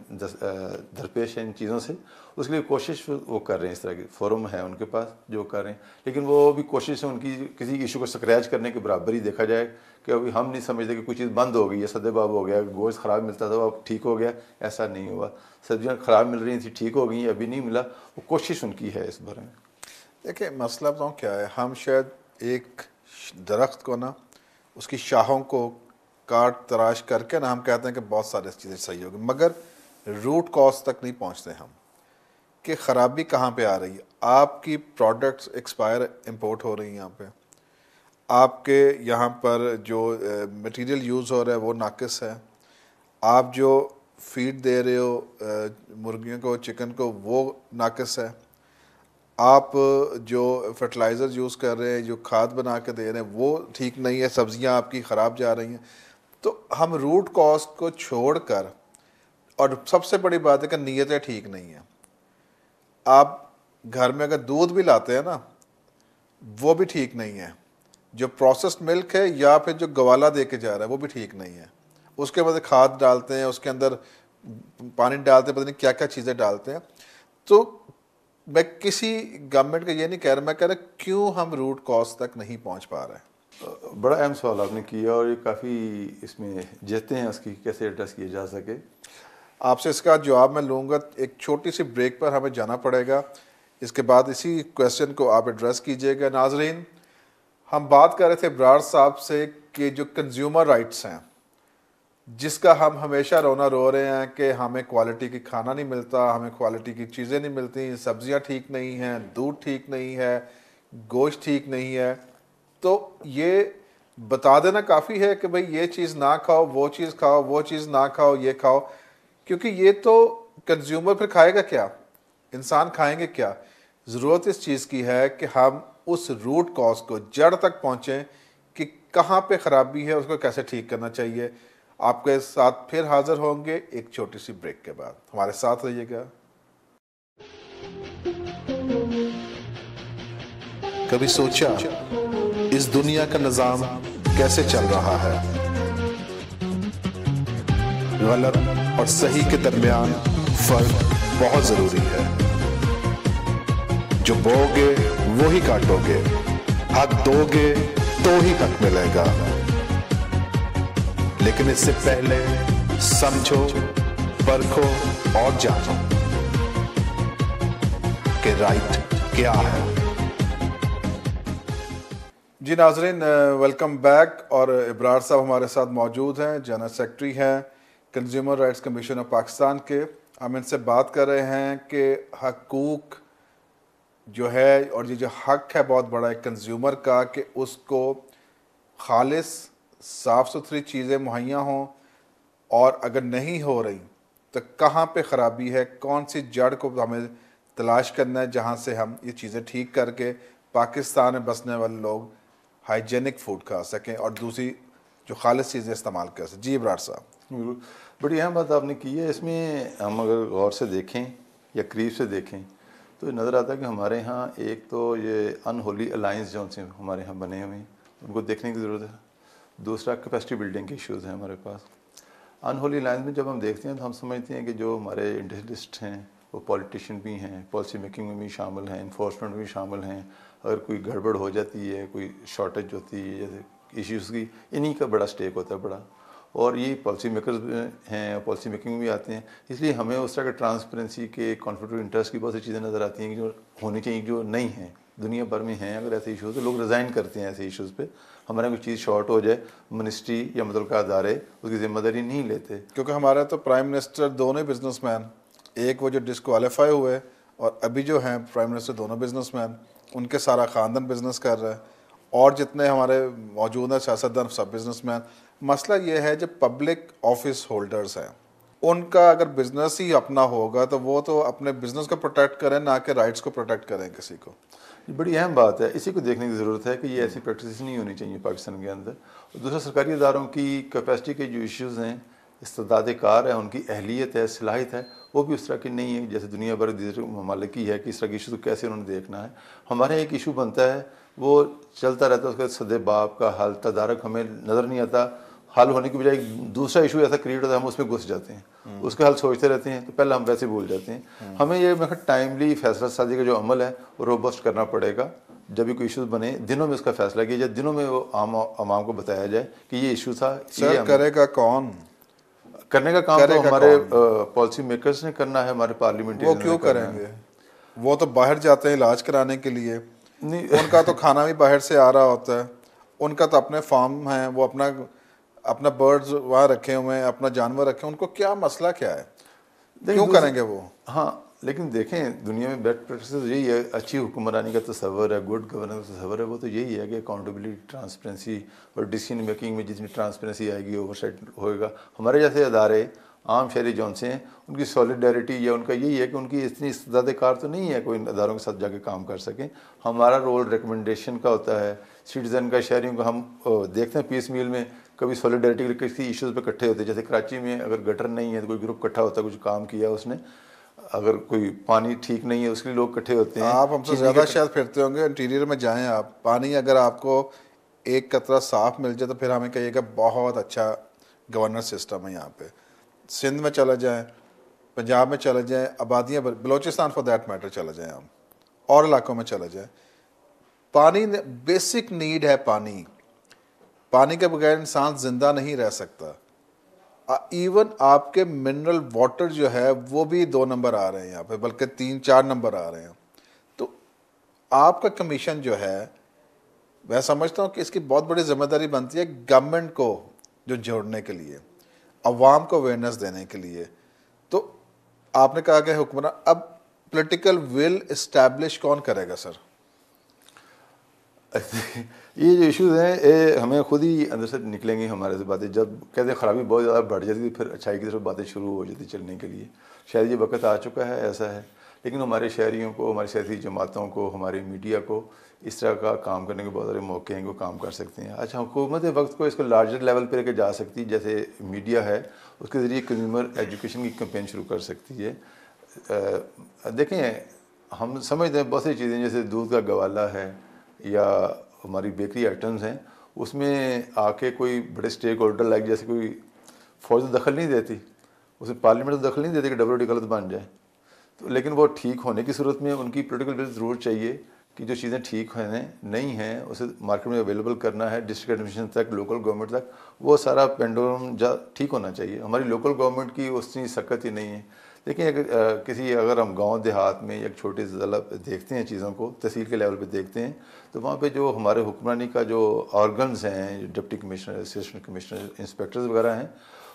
درپیش ہیں ان چیزوں سے, اس کے لیے کوشش وہ کر رہے ہیں. اس طرح کے فورم ہیں ان کے پاس جو کر رہے ہیں, لیکن وہ بھی کوشش ہے ان کی کسی ایشو کو سکریچ کرنے کے برابر ہی دیکھا جائے کہ ابھی ہم نہیں سمجھتے کہ کوئی چیز بند ہو گئی ہے, سدے باب ہو گیا, گوشت خراب ملتا تھا وہ اب ٹھیک ہو گیا, ایسا نہیں ہوا. سبزیاں خراب مل رہی تھیں ٹھیک ہو گئی, ابھی نہیں ملا, وہ کوشش ان کی ہے اس بارے میں. دیکھیں مسئلہ بتاؤں کیا ہے, ہم شاید ایک درخت کو نا اس کی شاخوں کو کاٹ تراش کر کے نا ہم کہتے ہیں کہ بہت سارے چیزیں صحیح ہوگی, مگر روٹ کاز تک نہیں پہنچتے ہم کہ خرابی کہاں پہ آ رہی ہے. آپ کی پروڈکٹس ایکسپائر امپورٹ ہو رہی ہیں یہاں پہ, آپ کے یہاں پر جو مٹیریل یوز ہو رہا ہے وہ ناقص ہے, آپ جو فیڈ دے رہے ہو مرغیوں کو, چکن کو, وہ ناقص ہے, آپ جو فرٹیلائزر یوز کر رہے ہیں, جو کھاد بنا کے دے رہے ہیں وہ ٹھیک نہیں ہے, سبزیاں آپ کی خراب جا رہی ہیں. تو ہم روٹ کاز کو چھوڑ کر, اور سب سے بڑی بات ہے کہ نیتیں ٹھیک نہیں ہیں. آپ گھر میں اگر دودھ بھی لاتے ہیں نا وہ بھی ٹھیک نہیں ہے, جو پروسیسڈ ملک ہے یا پھر جو گوالا دے کے جا رہا ہے وہ بھی ٹھیک نہیں ہے. اس کے اندر کھاد ڈالتے ہیں, اس کے اندر پانی ڈالتے ہیں, پتہ نہیں کیا کیا چیزیں ڈالتے ہیں. تو میں کسی گورنمنٹ کا یہ نہیں کہہ رہا, میں کہہ رہا کیوں ہم روٹ کاز تک نہیں پہنچ پا رہے ہیں. بڑا اہم سوال آپ نے کیا اور یہ کافی اس میں جہتے ہیں اس کی کیسے ایڈریس کیا جا سکے. آپ سے اس کا جواب میں لوں گا. ایک چھوٹی سی بریک پر ہمیں جانا پڑے گا, اس کے بعد اسی کویسچن کو آپ ایڈریس کیجئے گا. ناظرین, ہم بات کر رہے تھے ابرار صاحب سے کہ جو کنزیومر رائٹس ہیں, جس کا ہم ہمیشہ رونا رو رہے ہیں کہ ہمیں کوالٹی کی کھانا نہیں ملتا, ہمیں کوالٹی کی چیزیں نہیں ملتی, سبزیاں ٹھیک نہیں ہیں, دودھ ٹھیک نہیں ہے, گوشت ٹھیک نہیں ہے. تو یہ بتا دینا کافی ہے کہ بھئی یہ چیز نہ کھاؤ, وہ چیز کھاؤ, وہ چیز نہ کھاؤ, یہ کھاؤ, کیونکہ یہ تو کنزیومر پھر کھائے گا کیا, انسان کھائیں گے کیا. ضرورت اس چیز کی ہے کہ ہم اس روٹ کاز کو, جڑ تک پہنچیں کہ کہاں پہ خرابی ہے, اس کو کیسے ٹھیک کرنا چاہیے. آپ کے ساتھ پھر حاضر ہوں گے ایک چھوٹی سی بریک کے بعد. ہمارے ساتھ رہیے گا. کبھی سوچا اس دنیا کا نظام کیسے چل رہا ہے؟ غلط اور صحیح کے درمیان فرق بہت ضروری ہے. جو بو گے وہی کاٹو گے, حق دو گے تو ہی حق ملے گا. لیکن اس سے پہلے سمجھو, پرکھو اور جانو کہ رائٹ کیا ہے. جی ناظرین, ویلکم بیک. اور ابرار صاحب ہمارے ساتھ موجود ہیں, جنرل سیکرٹری ہیں consumer rights commission of Pakistan کے. ہم ان سے بات کر رہے ہیں کہ حقوق جو ہے اور یہ جو حق ہے بہت بڑا ایک کنزیومر کا, کہ اس کو خالص صاف ستھری چیزیں مہیا ہوں, اور اگر نہیں ہو رہی تو کہاں پہ خرابی ہے, کون سی جڑ کو ہمیں تلاش کرنا ہے جہاں سے ہم یہ چیزیں ٹھیک کر کے پاکستان میں بسنے والے لوگ ہائیجینک فوڈ کھا سکیں اور دوسری جو خالص چیزیں استعمال کر سکیں. جی ابرار صاحب. بڑی اہم بات آپ نے کی ہے. اس میں ہم اگر غور سے دیکھیں یا قریب سے دیکھیں تو نظر آتا ہے کہ ہمارے ہاں ایک تو یہ ان ہولی الائنس جو سے ہمارے ہاں بنے ہوئے ہیں, ان کو دیکھنے کی ضرورت ہے. دوسرا کیپیسٹی بلڈنگ کے ایشوز ہیں ہمارے پاس. ان ہولی الائنس میں جب ہم دیکھتے ہیں تو ہم سمجھتے ہیں کہ جو ہمارے انڈسٹریلسٹ ہیں وہ پولیٹیشین بھی ہیں, پالیسی میکنگ میں بھی شامل ہیں, انفورسمنٹ میں بھی شامل ہیں. اگر کوئی گڑبڑ ہو جاتی ہے, کوئی شارٹیج ہوتی ہے جیسے ایشوز کی, انہی کا بڑا اسٹیک ہوتا ہے بڑا. اور یہ پالیسی میکرز ہیں, پالیسی میکنگ میں بھی آتے ہیں. اس لیے ہمیں اس طرح کے ٹرانسپیرنسی کے کانفلکٹ آف انٹرسٹ کی بہت سی چیزیں نظر آتی ہیں کہ جو ہونی چاہیے جو نہیں ہیں. دنیا بھر میں ہیں اگر ایسے ایشوز, تو لوگ ریزائن کرتے ہیں ایسے ایشوز پہ. ہمارے کوئی چیز شارٹ ہو جائے, منسٹری یا متعلقہ ادارے اس کی ذمہ داری نہیں لیتے. کیونکہ ہمارا تو پرائم منسٹر دونوں بزنس مین, ایک وہ جو ڈسکوالیفائی ہوئے اور ابھی جو ہیں پرائم منسٹر دونوں بزنس مین, ان کے سارا خاندان بزنس کر رہا ہے, اور جتنے ہمارے موجود ہیں سیاستدان سب بزنس مین. مسئلہ یہ ہے جو پبلک آفس ہولڈرز ہیں, ان کا اگر بزنس ہی اپنا ہوگا تو وہ تو اپنے بزنس کو پروٹیکٹ کریں, نہ کہ رائٹس کو پروٹیکٹ کریں کسی کو. بڑی اہم بات ہے, اسی کو دیکھنے کی ضرورت ہے کہ یہ ایسی پریکٹسز نہیں ہونی چاہیے پاکستان کے اندر. اور دوسرا سرکاری اداروں کی کیپیسٹی کے جو ایشوز ہیں, استعداد کار ہے, ان کی اہلیت ہے, صلاحیت ہے, وہ بھی اس طرح کی نہیں ہے جیسے دنیا بھر دوسرے ممالک کی ہے کہ اس طرح کے ایشو کو کیسے انہوں نے دیکھنا ہے. ہمارے ایک ایشو بنتا ہے وہ چلتا رہتا ہے, اس کا سد باب کا حل تدارک ہمیں نظر نہیں آتا. حل ہونے کی بجائے دوسرا ایشو ایسا کریٹ ہوتا ہے, ہم اس میں گھس جاتے ہیں, اس کا حل سوچتے رہتے ہیں, تو پہلے ہم ویسے بھول جاتے ہیں. ہمیں یہ ٹائملی فیصلہ سازی کا جو عمل ہے وہ روبسٹ کرنا پڑے گا. جب بھی کوئی ایشوز بنے, دنوں میں اس کا فیصلہ کیا جائے, دنوں میں وہ عوام کو بتایا جائے کہ یہ ایشو تھا. سر کرے گا کون؟ کرنے کا کام تو ہمارے پالیسی میکرز نے کرنا ہے, ہمارے پارلیمنٹریز. وہ کیوں کریں گے؟ وہ تو باہر جاتے ہیں علاج کرانے کے لیے, ان کا تو کھانا بھی باہر سے آ رہا ہوتا ہے, ان کا تو اپنے فارم ہیں, وہ اپنا برڈز وہاں رکھے ہوئے ہیں, اپنا جانور رکھے ہیں, ان کو کیا مسئلہ کیا ہے, کیوں کریں گے وہ؟ ہاں لیکن دیکھیں دنیا میں بیسٹ پریکٹسز یہی ہے, اچھی حکمرانی کا تصور ہے, گڈ گورننس کا تصور ہے, وہ تو یہی ہے کہ اکاؤنٹیبلٹی, ٹرانسپیرنسی اور ڈیسیژن میکنگ میں جتنی ٹرانسپیرنسی آئے گی, اوور سائٹ ہوئے گا. ہمارے جیسے ادارے عام شہری جون سے ہیں, ان کی سولیڈیرٹی یا ان کا یہی ہے کہ ان کی اتنی استعداد کار تو نہیں ہے کوئی اداروں کے ساتھ جا کے کام کر سکیں. ہمارا رول ریکمنڈیشن کا ہوتا ہے, سٹیزن کا, شہریوں کا. ہم دیکھتے ہیں پیس میل میں کبھی سولیڈیرٹی کے کسی ایشوز پہ اکٹھے ہوتے ہیں. جیسے کراچی میں اگر گٹر نہیں ہے تو کوئی گروپ اکٹھا ہوتا ہے, کچھ کام کیا اس نے. اگر کوئی پانی ٹھیک نہیں ہے اس کے لیے لوگ اکٹھے ہوتے ہیں. آپ ہم سے زیادہ شاید پھرتے ہوں گے, انٹیریئر میں جائیں آپ, پانی اگر آپ کو ایک قطرہ صاف مل جائے تو پھر ہمیں کہیے گا بہت اچھا گورنر سسٹم ہے یہاں پہ. سندھ میں چلا جائیں, پنجاب میں چلا جائیں, آبادیاں بلوچستان فار دیٹ میٹر چلا جائیں, ہم اور علاقوں میں چلا جائیں, پانی بیسک نیڈ ہے. پانی کے بغیر انسان زندہ نہیں رہ سکتا. ایون آپ کے منرل واٹر جو ہے وہ بھی 2 نمبر آ رہے ہیں یہاں پہ, بلکہ 3-4 نمبر آ رہے ہیں. تو آپ کا کمیشن جو ہے, میں سمجھتا ہوں کہ اس کی بہت بڑی ذمہ داری بنتی ہے گورنمنٹ کو جو جوڑنے کے لیے, عوام کو اویئرنیس دینے کے لیے. تو آپ نے کہا کہ حکمران, اب پولیٹیکل ول اسٹیبلش کون کرے گا سر؟ یہ جو ایشوز ہیں یہ ہمیں خود ہی اندر سے نکلیں گی ہمارے سے باتیں. جب کہتے ہیں خرابی بہت زیادہ بڑھ جاتی ہے پھر اچھائی کی طرف باتیں شروع ہو جاتی چلنے کے لیے. شاید یہ وقت آ چکا ہے, ایسا ہے. لیکن ہمارے شہریوں کو, ہماری سیاسی جماعتوں کو, ہماری میڈیا کو اس طرح کا کام کرنے کے بہت سارے موقع ہیں کہ وہ کام کر سکتے ہیں. اچھا, حکومت وقت کو اس کو لارجر لیول پہ لے کے جا سکتی, جیسے میڈیا ہے اس کے ذریعے کنزیومر ایجوکیشن کی کمپین شروع کر سکتی ہے. دیکھیں ہم سمجھتے ہیں بہت سی چیزیں جیسے دودھ کا گوالا ہے یا ہماری بیکری آئٹمز ہیں, اس میں آ کے کوئی بڑے اسٹیک ہولڈر لائک جیسے کوئی فوج تو دخل نہیں دیتی, اس میں پارلیمنٹ تو دخل نہیں دیتی کہ WTO غلط بن جائے. تو لیکن وہ ٹھیک ہونے کی صورت میں ان کی پولیٹیکل ول ضرور چاہیے کہ جو چیزیں ٹھیک ہونے نہیں ہیں اسے مارکیٹ میں اویلیبل کرنا ہے, ڈسٹرکٹ ایڈمنسٹریشن تک, لوکل گورنمنٹ تک, وہ سارا پینڈولم ٹھیک ہونا چاہیے. ہماری لوکل گورنمنٹ کی اتنی سخت ہی نہیں ہے. لیکن اگر ہم گاؤں دیہات میں ایک چھوٹے ضلع پہ دیکھتے ہیں چیزوں کو, تحصیل کے لیول پہ دیکھتے ہیں, تو وہاں پہ جو ہمارے حکمرانی کا جو آرگنز ہیں, deputy commissioner, assistant commissioner, inspectors وغیرہ ہیں,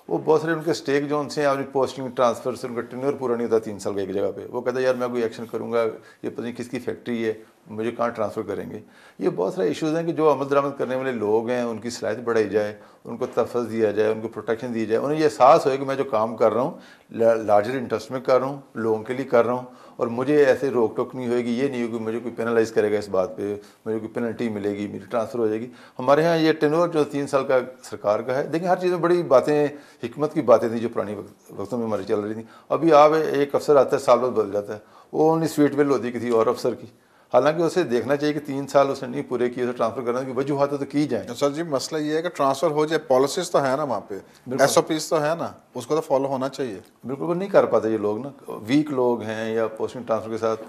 وہ بہت سارے ان کے اسٹیک جو ان سے اپنی پوسٹنگ ٹرانسفر سے ان کا ٹینیور پورا نہیں ہوتا 3 سال کا ایک جگہ پہ. وہ کہتا ہے یار میں کوئی ایکشن کروں گا, یہ پتہ نہیں کس کی فیکٹری ہے, مجھے کہاں ٹرانسفر کریں گے. یہ بہت سارے ایشوز ہیں کہ جو عمل درآمد کرنے والے لوگ ہیں ان کی صلاحیت بڑھائی جائے, ان کو تحفظ دیا جائے, ان کو پروٹیکشن دی جائے, انہیں یہ احساس ہوئے کہ میں جو کام کر رہا ہوں لارجر انٹرسٹ میں کر رہا ہوں, لوگوں کے لیے کر رہا ہوں, اور مجھے ایسے روک ٹوک نہیں ہوئے گی. یہ نہیں ہوگی مجھے کوئی پینلائز کرے گا اس بات پہ, مجھے کوئی پینلٹی ملے گی, میری ٹرانسفر ہو جائے گی. ہمارے ہاں یہ ٹینور جو 3 سال کا سرکار کا ہے. دیکھیں ہر چیز میں بڑی باتیں, حکمت کی باتیں تھیں جو پرانی وقتوں میں ہماری چل رہی تھیں. ابھی آپ ایک افسر آتا ہے, سال بعد بدل جاتا ہے, وہ اونلی سویٹ ول ہوتی ہے کسی اور افسر کی. حالانکہ اسے دیکھنا چاہیے کہ 3 سال اس نے نہیں پورے کیے, اسے ٹرانسفر کرنے کی وجوہات تو کی جائیں. سر جی مسئلہ یہ ہے کہ ٹرانسفر ہو جائے, پالیسیز تو ہے نا وہاں پہ, SOPs تو ہے نا, اس کو تو فالو ہونا چاہیے. بالکل وہ نہیں کر پاتے یہ لوگ نا, ویک لوگ ہیں یا پوسٹنگ ٹرانسفر کے ساتھ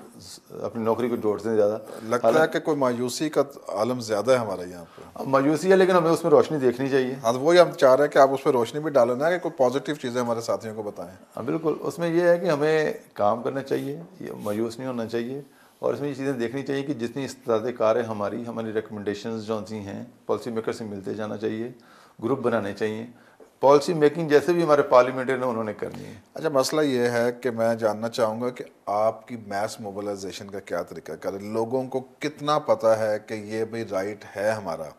اپنی نوکری کو جوڑتے ہیں زیادہ. لگتا ہے کہ کوئی مایوسی کا عالم زیادہ ہے ہمارے یہاں پہ. مایوسی ہے لیکن ہمیں اس میں روشنی دیکھنی چاہیے. ہاں وہی ہم چاہ رہے ہیں کہ آپ اس پہ روشنی بھی ڈالیں نا, کہ کوئی پازیٹیو چیزیں ہمارے ساتھیوں کو بتائیں. ہاں بالکل, اس میں یہ ہے کہ ہمیں کام کرنا چاہیے, یہ مایوس نہیں ہونا چاہیے, اور اس میں یہ چیزیں دیکھنی چاہیے کہ جتنی استداد کار ہے ہماری ریکمنڈیشنز جو سی ہیں پالیسی میکر سے ملتے جانا چاہیے, گروپ بنانے چاہیے. پالیسی میکنگ جیسے بھی ہمارے پارلیمنٹری نے انہوں نے کرنی ہے. اچھا مسئلہ یہ ہے کہ میں جاننا چاہوں گا کہ آپ کی میس موبلائزیشن کا کیا طریقہ کار ہے, لوگوں کو کتنا پتہ ہے کہ یہ بھی رائٹ ہے ہمارا,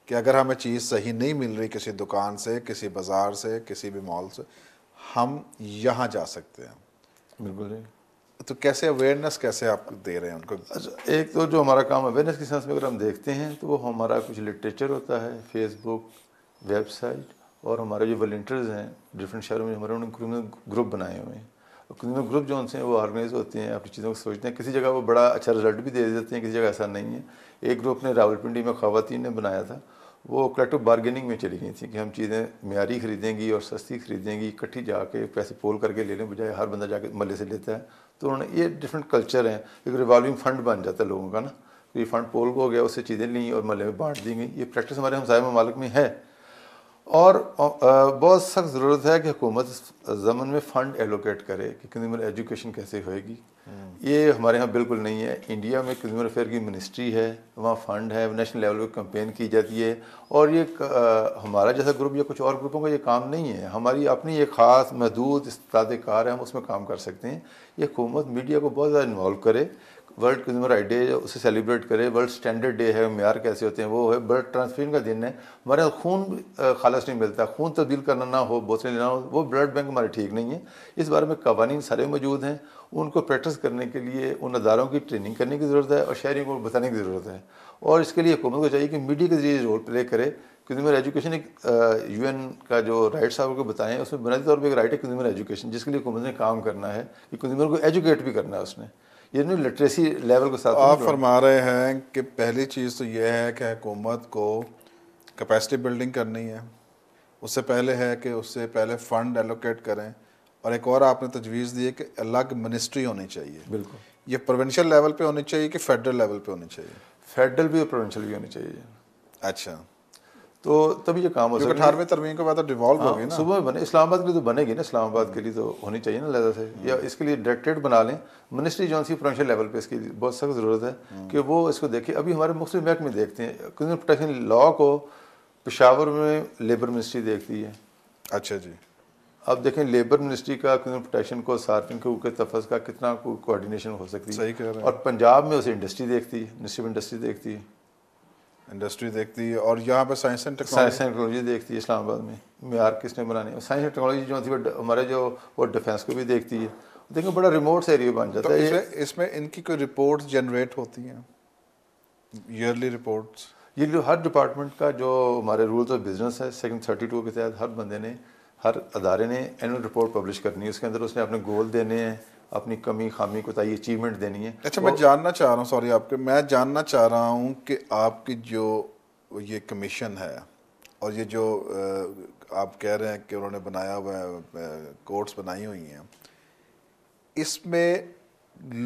کہ اگر ہمیں چیز صحیح نہیں مل رہی کسی دکان سے, کسی بازار سے, کسی بھی مال سے, ہم یہاں جا سکتے ہیں. بالکل جی. تو کیسے اویئرنیس کیسے آپ دے رہے ہیں ان کو؟ اچھا, ایک تو جو ہمارا کام اویئرنیس کی سینس میں اگر ہم دیکھتے ہیں تو وہ ہمارا کچھ لٹریچر ہوتا ہے, فیس بک, ویب سائٹ, اور ہمارے جو والنٹیئرز ہیں ڈفرینٹ شہروں میں, ہمارے انہوں نے گروپ بنائے ہوئے ہیں. کمیونل گروپ جو ان سے وہ آرگنائز ہوتے ہیں, اپنی چیزوں کو سوچتے ہیں. کسی جگہ وہ بڑا اچھا رزلٹ بھی دے دیتے ہیں, کسی جگہ ایسا نہیں ہے. ایک گروپ نے راولپنڈی میں خواتین نے بنایا تھا, وہ کلیکٹو بارگیننگ میں چلی گئی تھی کہ ہم چیزیں معیاری خریدیں گی اور سستی خریدیں گی, اکٹھی جا کے پیسے پول کر کے لے لیں, بجائے ہر بندہ جا کے محلے سے لیتا ہے. تو انہوں نے یہ ڈفرینٹ کلچر ہیں, ایک ریوالونگ فنڈ بن جاتا ہے لوگوں کا نا, یہ فنڈ پول کو ہو گیا, اس سے چیزیں لیں اور محلے میں بانٹ دی گئیں. یہ پریکٹس ہمارے ہمسائے ممالک میں ہے, اور بہت سخت ضرورت ہے کہ حکومت ضمن میں فنڈ ایلوکیٹ کرے کہ کنزیومر ایجوکیشن کیسے ہوئے گی. یہ ہمارے ہاں بالکل نہیں ہے. انڈیا میں کنزیومر افیئر کی منسٹری ہے, وہاں فنڈ ہے, نیشنل لیول پہ کمپین کی جاتی ہے, اور یہ ہمارا جیسا گروپ یا کچھ اور گروپوں کا یہ کام نہیں ہے. ہماری اپنی ایک خاص محدود استطاعت کار ہے, ہم اس میں کام کر سکتے ہیں. یہ حکومت میڈیا کو بہت زیادہ انوالو کرے, ورلڈ کنزیومر رائٹ ڈے اسے سیلیبریٹ کرے, ورلڈ اسٹینڈرڈ ڈے ہے, معیار کیسے ہوتے ہیں وہ ہے, بلڈ ٹرانسفیوژن کا دن ہے. ہمارے یہاں خون خالص نہیں ملتا, خون تبدیل کرنا نہ ہو, بوتلیں لینا ہو, وہ بلڈ بینک ہمارے ٹھیک نہیں ہے. اس بارے میں قوانین سارے موجود ہیں, ان کو پریکٹس کرنے کے لیے ان اداروں کی ٹریننگ کرنے کی ضرورت ہے, اور شہریوں کو بتانے کی ضرورت ہے. اور اس کے لیے حکومت کو چاہیے کہ میڈیا کے ذریعے رول پلے کرے. کنزیومر ایجوکیشن ایک UN کا جو رائٹس آپ کو بتائیں, اس میں بنیادی طور پہ ایک رائٹ ہے کنزیومر ایجوکیشن, جس کے لیے حکومت نے کام کرنا ہے کہ کنزیومر کو ایجوکیٹ بھی کرنا ہے اس نے. یہ نہیں لٹریسی لیول کو ساتھ آپ فرما رہے ہیں کہ پہلی چیز تو یہ ہے کہ حکومت کو کیپیسٹی بلڈنگ کرنی ہے، اس سے پہلے ہے کہ اس سے پہلے فنڈ ایلوکیٹ کریں، اور ایک اور آپ نے تجویز دی ہے کہ الگ منسٹری ہونی چاہیے. بالکل. یہ پروونشل لیول پہ ہونی چاہیے کہ فیڈرل لیول پہ ہونی چاہیے؟ فیڈرل بھی اور پروونشل بھی ہونی چاہیے. اچھا، تو تبھی یہ کام ہو سکتا ہے. 18ویں ترمیم کے بعد ڈیوالو ہوگی نا. صبح میں بنے اسلام آباد کے لیے تو بنے گی نا، اسلام آباد کے لیے تو ہونی چاہیے نا لہٰذا سے، یا اس کے لیے ڈائریکٹریٹ بنا لیں منسٹری جو سی پروونشل لیول پہ. اس کی بہت سخت ضرورت ہے کہ وہ اس کو دیکھے. ابھی ہمارے مختلف محکمے دیکھتے ہیں، کنزیومر پروٹیکشن لا کو پشاور میں لیبر منسٹری دیکھتی ہے. اچھا جی. اب دیکھیں لیبر منسٹری کا کنزیومر پروٹیکشن کو صارفین کے حقوق کے تحفظ کا کتنا کوآرڈینیشن ہو سکتی ہے. صحیح کہہ رہے ہیں. اور پنجاب میں اسے انڈسٹری دیکھتی ہے، منسٹری آف انڈسٹری دیکھتی ہے، انڈسٹری دیکھتی ہے، اور یہاں پہ سائنس اینڈ ٹیکنالوجی دیکھتی ہے. اسلام آباد میں معیار کس نے بنانے، سائنس اینڈ ٹیکنالوجی جو تھی ہمارے جو وہ ڈیفینس کو بھی دیکھتی ہے. دیکھیں بڑا ریموٹ سے ایریا بن جاتا ہے. اس میں ان کی کوئی رپورٹس جنریٹ ہوتی ہیں، ایئرلی رپورٹس؟ یہ جو ہر ڈپارٹمنٹ کا جو ہمارے رولز آف بزنس ہے سیکشن 32 کے تحت ہر بندے نے، ہر ادارے نے اینول رپورٹ پبلش کرنی ہے. اس کے اندر اس نے اپنے گول دینے ہیں، اپنی کمی خامی کوتاہی اچیومنٹ دینی ہے. اچھا، میں جاننا چاہ رہا ہوں، سوری میں جاننا چاہ رہا ہوں کہ آپ کی جو یہ کمیشن ہے اور یہ جو آپ کہہ رہے ہیں کہ انہوں نے بنایا ہوا ہے، کوڈس بنائی ہوئی ہیں، اس میں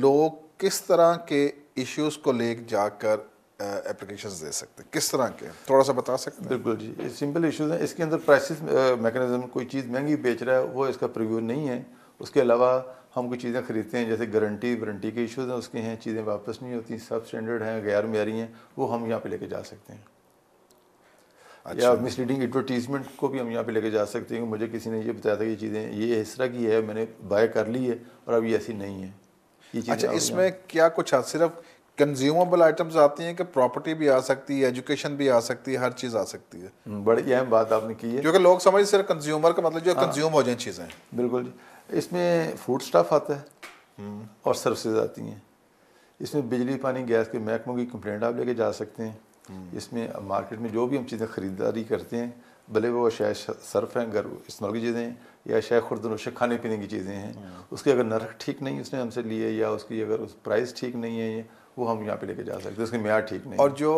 لوگ کس طرح کے ایشوز کو لے جا کر اپلیکیشنز دے سکتے ہیں؟ کس طرح کے، تھوڑا سا بتا سکتے ہیں؟ بالکل جی، سمپل ایشوز ہیں. اس کے اندر پرائسز میکنزم، کوئی چیز مہنگی بیچ رہا ہے وہ اس کا پریویو نہیں ہے. اس کے علاوہ ہم کوئی چیزیں خریدتے ہیں جیسے وارنٹی کے ایشوز ہیں، اس کے ہیں، چیزیں واپس نہیں ہوتی، سب اسٹینڈرڈ ہیں، غیر معیاری ہیں، وہ ہم یہاں پہ لے کے جا سکتے ہیں. یا مس لیڈنگ ایڈورٹیزمنٹ کو بھی ہم یہاں پہ لے کے جا سکتے ہیں کہ مجھے کسی نے یہ بتایا تھا کہ یہ چیزیں یہ اس طرح کی ہے، میں نے بائی کر لی ہے اور اب یہ ایسی نہیں ہے. یہ چیزیں اچھا، اس میں کیا کچھ صرف کنزیومبل آئٹمز آتی ہیں کہ پراپرٹی بھی آ سکتی ہے، ایجوکیشن بھی آ سکتی ہے، ہر چیز آ سکتی ہے؟ بڑی اہم بات آپ نے کی ہے، کیونکہ لوگ سمجھ صرف کنزیومر کا مطلب جو کنزیوم ہو جائیں چیزیں. بالکل جی. اس میں فوڈ سٹاف آتا ہے اور سروسز آتی ہیں. اس میں بجلی پانی گیس کے محکموں کی کمپلینٹ آپ لے کے جا سکتے ہیں. اس میں مارکیٹ میں جو بھی ہم چیزیں خریداری کرتے ہیں، بھلے وہ اشیاء صرف ہیں، گھر استعمال کی چیزیں ہیں، یا اشیاء خرد و نوش کھانے پینے کی چیزیں ہیں، اس کی اگر نرخ ٹھیک نہیں اس نے ہم سے لیے، یا اس کی اگر پرائز ٹھیک نہیں ہے، وہ ہم یہاں پہ لے کے جا سکتے ہیں. اس کے معیار ٹھیک نہیں. اور جو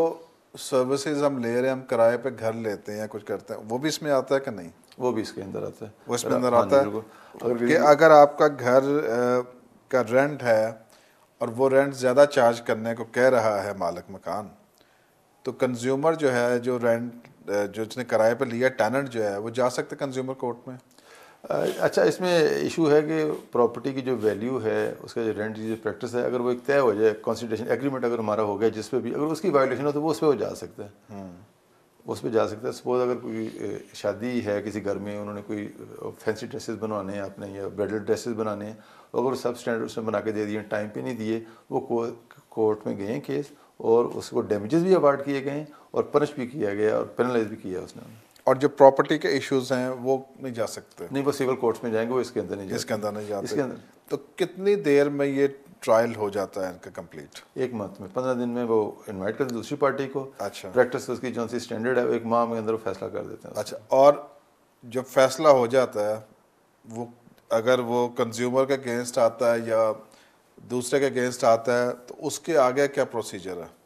سروسز ہم لے رہے ہیں، ہم کرائے پہ گھر لیتے ہیں یا کچھ کرتے ہیں، وہ بھی اس میں آتا ہے کہ نہیں؟ وہ بھی اس کے اندر آتا ہے. وہ اس میں اندر آتا ہے کہ اگر آپ کا گھر کا رینٹ ہے اور وہ رینٹ زیادہ چارج کرنے کو کہہ رہا ہے مالک مکان، تو کنزیومر جو ہے، جو رینٹ جو اس نے کرائے پہ لیا، ٹیننٹ جو ہے، وہ جا سکتے کنزیومر کورٹ میں؟ اچھا، اس میں ایشو ہے کہ پراپرٹی کی جو ویلیو ہے، اس کا جو رینٹ کی جو پریکٹس ہے، اگر وہ ایک طے ہو جائے، کنسیڈریشن ایگریمنٹ اگر ہمارا ہو گیا جس پہ بھی، اگر اس کی وائلیشن ہو تو وہ اس پہ وہ جا سکتا ہے. اس پہ جا سکتا ہے. سپوز اگر کوئی شادی ہے کسی گھر میں، انہوں نے کوئی فینسی ڈریسز بنوانے ہیں اپنے، یا برائڈل ڈریسز بنانے ہیں، اگر سب اسٹینڈرڈ اس نے بنا کے دے دیے، ٹائم پہ نہیں دیے، وہ کورٹ میں گئے کیس، اور اس کو ڈیمیجز بھی اوارڈ کیے گئے اور پنش بھی کیا گیا اور پینلائز بھی کیا اس نے. اور جو پراپرٹی کے ایشوز ہیں وہ نہیں جا سکتے؟ نہیں، وہ سول کورٹس میں جائیں گے، وہ اس کے اندر نہیں جاتے. اس کے اندر نہیں جاتے. اس کے اندر تو کتنی دیر میں یہ ٹرائل ہو جاتا ہے ان کا کمپلیٹ؟ 1 منتھ میں، 15 دن میں وہ انوائٹ کرتے دوسری پارٹی کو. اچھا، پریکٹس اس کی جو سی اسٹینڈرڈ ہے، 1 ماہ میں اندر وہ فیصلہ کر دیتے ہیں. اچھا، اور جب فیصلہ ہو جاتا ہے، وہ اگر وہ کنزیومر کے اگینسٹ آتا ہے یا دوسرے کے اگینسٹ آتا ہے، تو اس کے آگے کیا پروسیجر ہے؟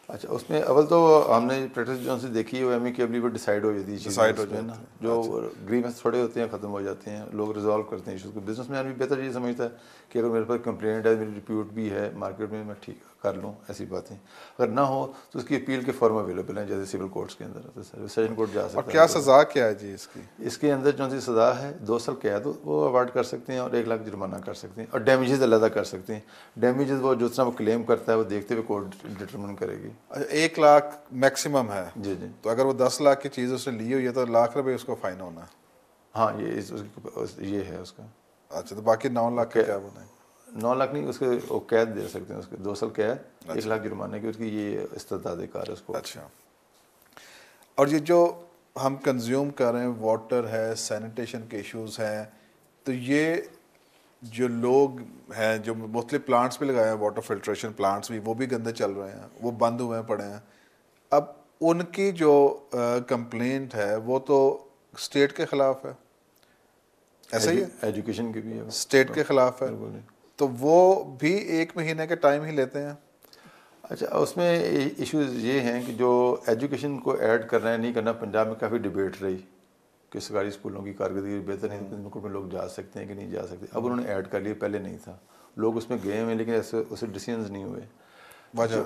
اچھا، اس میں اول تو ہم نے پریکٹس جو سے دیکھی ہے وہ ایمیکیبلی وہ ڈیسائیڈ ہو جاتی ہے. ڈیسائیڈ ہو جاتی ہے. جو گریونس تھوڑے ہوتے ہیں ختم ہو جاتے ہیں، لوگ ریزالو کرتے ہیں ایشوز کو. بزنس مین بھی بہتر یہ سمجھتا ہے کہ اگر میرے پاس کمپلینٹ ہے، میری ڈپیوٹ بھی ہے مارکیٹ میں ٹھیک کر لوں، ایسی باتیں. اگر نہ ہو تو اس کی اپیل کے فارم اویلیبل ہیں، جیسے سول کورٹس کے اندر سیشن کورٹ جا سکتا ہے. اور کیا سزا کیا ہے جی اس کی؟ اس کے اندر جو سی سزا ہے 2 سال قید وہ اوارڈ کر سکتے ہیں، اور 1 لاکھ جرمانہ کر سکتے ہیں، اور ڈیمیجز علیحدہ کر سکتے ہیں. ڈیمیجز وہ جتنا وہ کلیم کرتا ہے وہ دیکھتے ہوئے کورٹ ڈٹرمن کرے گی. 1 لاکھ میکسیمم ہے؟ جی جی. تو اگر وہ 10 لاکھ کی چیز اس نے لی ہوئی ہے تو 1 لاکھ روپے اس کو فائن ہونا ہے؟ ہاں، یہ ہے اس کا. اچھا، تو باقی 9 لاکھ کا کیا بنا ہے؟ 9 لاکھ نہیں، اس کے وہ قید دے سکتے ہیں، اس کے 2 سال قید، 1 لاکھ جرمانے کی، اس کی یہ استداد کار ہے اس کو. اچھا، اور یہ جو ہم کنزیوم کر رہے ہیں، واٹر ہے، سینیٹیشن کے ایشوز ہیں، تو یہ جو لوگ ہیں جو مختلف پلانٹس بھی لگائے ہیں، واٹر فلٹریشن پلانٹس بھی، وہ بھی گندے چل رہے ہیں، وہ بند ہوئے ہیں، پڑے ہیں. اب ان کی جو کمپلینٹ ہے وہ تو اسٹیٹ کے خلاف ہے، ایسا ہی ہے؟ ایجوکیشن کی بھی ہے، اسٹیٹ کے خلاف ہے. تو وہ بھی 1 مہینے کے ٹائم ہی لیتے ہیں. اچھا اس میں ایشوز یہ ہیں کہ جو ایجوکیشن کو ایڈ کرنا ہے نہیں کرنا، پنجاب میں کافی ڈبیٹ رہی کہ سرکاری اسکولوں کی کارکردگی بہتر ہے، ملکوں میں لوگ جا سکتے ہیں کہ نہیں جا سکتے. اب انہوں نے ایڈ کر لیا، پہلے نہیں تھا. لوگ اس میں گئے ہوئے لیکن اسے ڈیسیژنز نہیں ہوئے. وجہ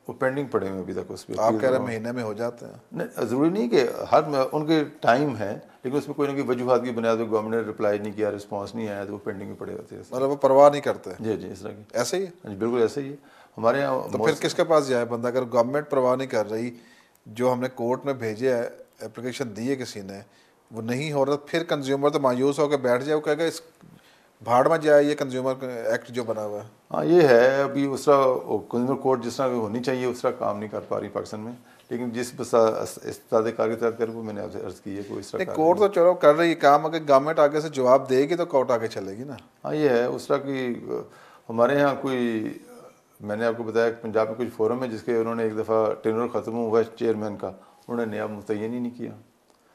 وہ پینڈنگ پڑے ہوئے ابھی تک. اس پہ آپ کہہ رہے ہیں مہینے میں ہو جاتے ہیں. نہیں، ضروری نہیں کہ ہر ان کے ٹائم ہے، لیکن اس میں کوئی نہ کوئی وجوہات کی بنیاد پہ گورنمنٹ نے رپلائی نہیں کیا، رسپانس نہیں آیا، تو وہ پینڈنگ میں پڑے ہوتے ہیں. مطلب وہ پرواہ نہیں کرتے. جی جی، اس طرح کی. ایسے ہی جی بالکل ایسے ہی ہے ہمارے یہاں. تو پھر کس کے پاس جائے بندہ اگر گورنمنٹ پرواہ نہیں کر رہی؟ جو ہم نے کورٹ میں بھیجے ہے، اپلیکیشن دی ہے کسی نے، وہ نہیں ہو رہا، پھر کنزیومر تو مایوس ہو کے بیٹھ جائے، وہ کہے گا اس بھاڑ میں جائے یہ کنزیومر ایکٹ جو بنا ہوا ہے. ہاں یہ ہے ابھی اس طرح کنزیومر کورٹ جس طرح ہونی چاہیے اس طرح کام نہیں کر پا رہی پاکستان میں. لیکن جس استاد کار کے تحت کر وہ میں نے آپ سے عرض کی ہے کوئی اس طرح کورٹ تو چلو کر رہی ہے کام، اگر گورنمنٹ آگے سے جواب دے گی تو کورٹ آگے چلے گی نا. ہاں یہ ہے اس طرح کی. ہمارے یہاں کوئی، میں نے آپ کو بتایا کہ پنجاب میں کچھ فورم ہے جس کے انہوں نے ایک دفعہ ٹینور ختم ہوا ہے چیئرمین کا، انہوں نے نیا متعین ہی نہیں کیا.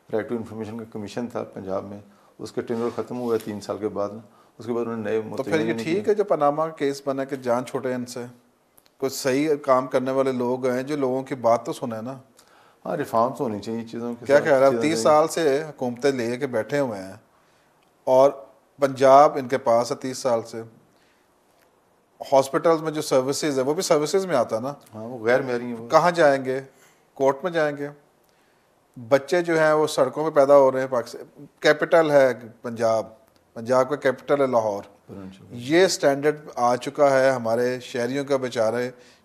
رائٹ ٹو انفارمیشن کا کمیشن تھا پنجاب میں، اس کا ٹینور ختم ہوا ہے 3 سال کے بعد. اس کے بعد انہوں نے نئے تو پھر یہ ٹھیک ہے جو پاناما کیس بنا کہ جان چھوٹے ان سے؟ کچھ صحیح کام کرنے والے لوگ ہیں جو لوگوں کی بات تو سنیں نا. ہاں ریفارمس ہونی چاہیے چیزوں کے. کیا کہہ رہا ہے 30 سال سے حکومتیں لے کے بیٹھے ہوئے ہیں اور پنجاب ان کے پاس ہے 30 سال سے. ہاسپٹلز میں جو سروسز ہیں وہ بھی سروسز میں آتا نا. ہاں وہ غیر معیاری ہیں. کہاں جائیں گے؟ کورٹ میں جائیں گے. بچے جو ہیں وہ سڑکوں پہ پیدا ہو رہے ہیں. پاکستان کیپٹل ہے پنجاب، پنجاب کا کیپٹل ہے لاہور. یہ سٹینڈرڈ آ چکا ہے ہمارے شہریوں کا.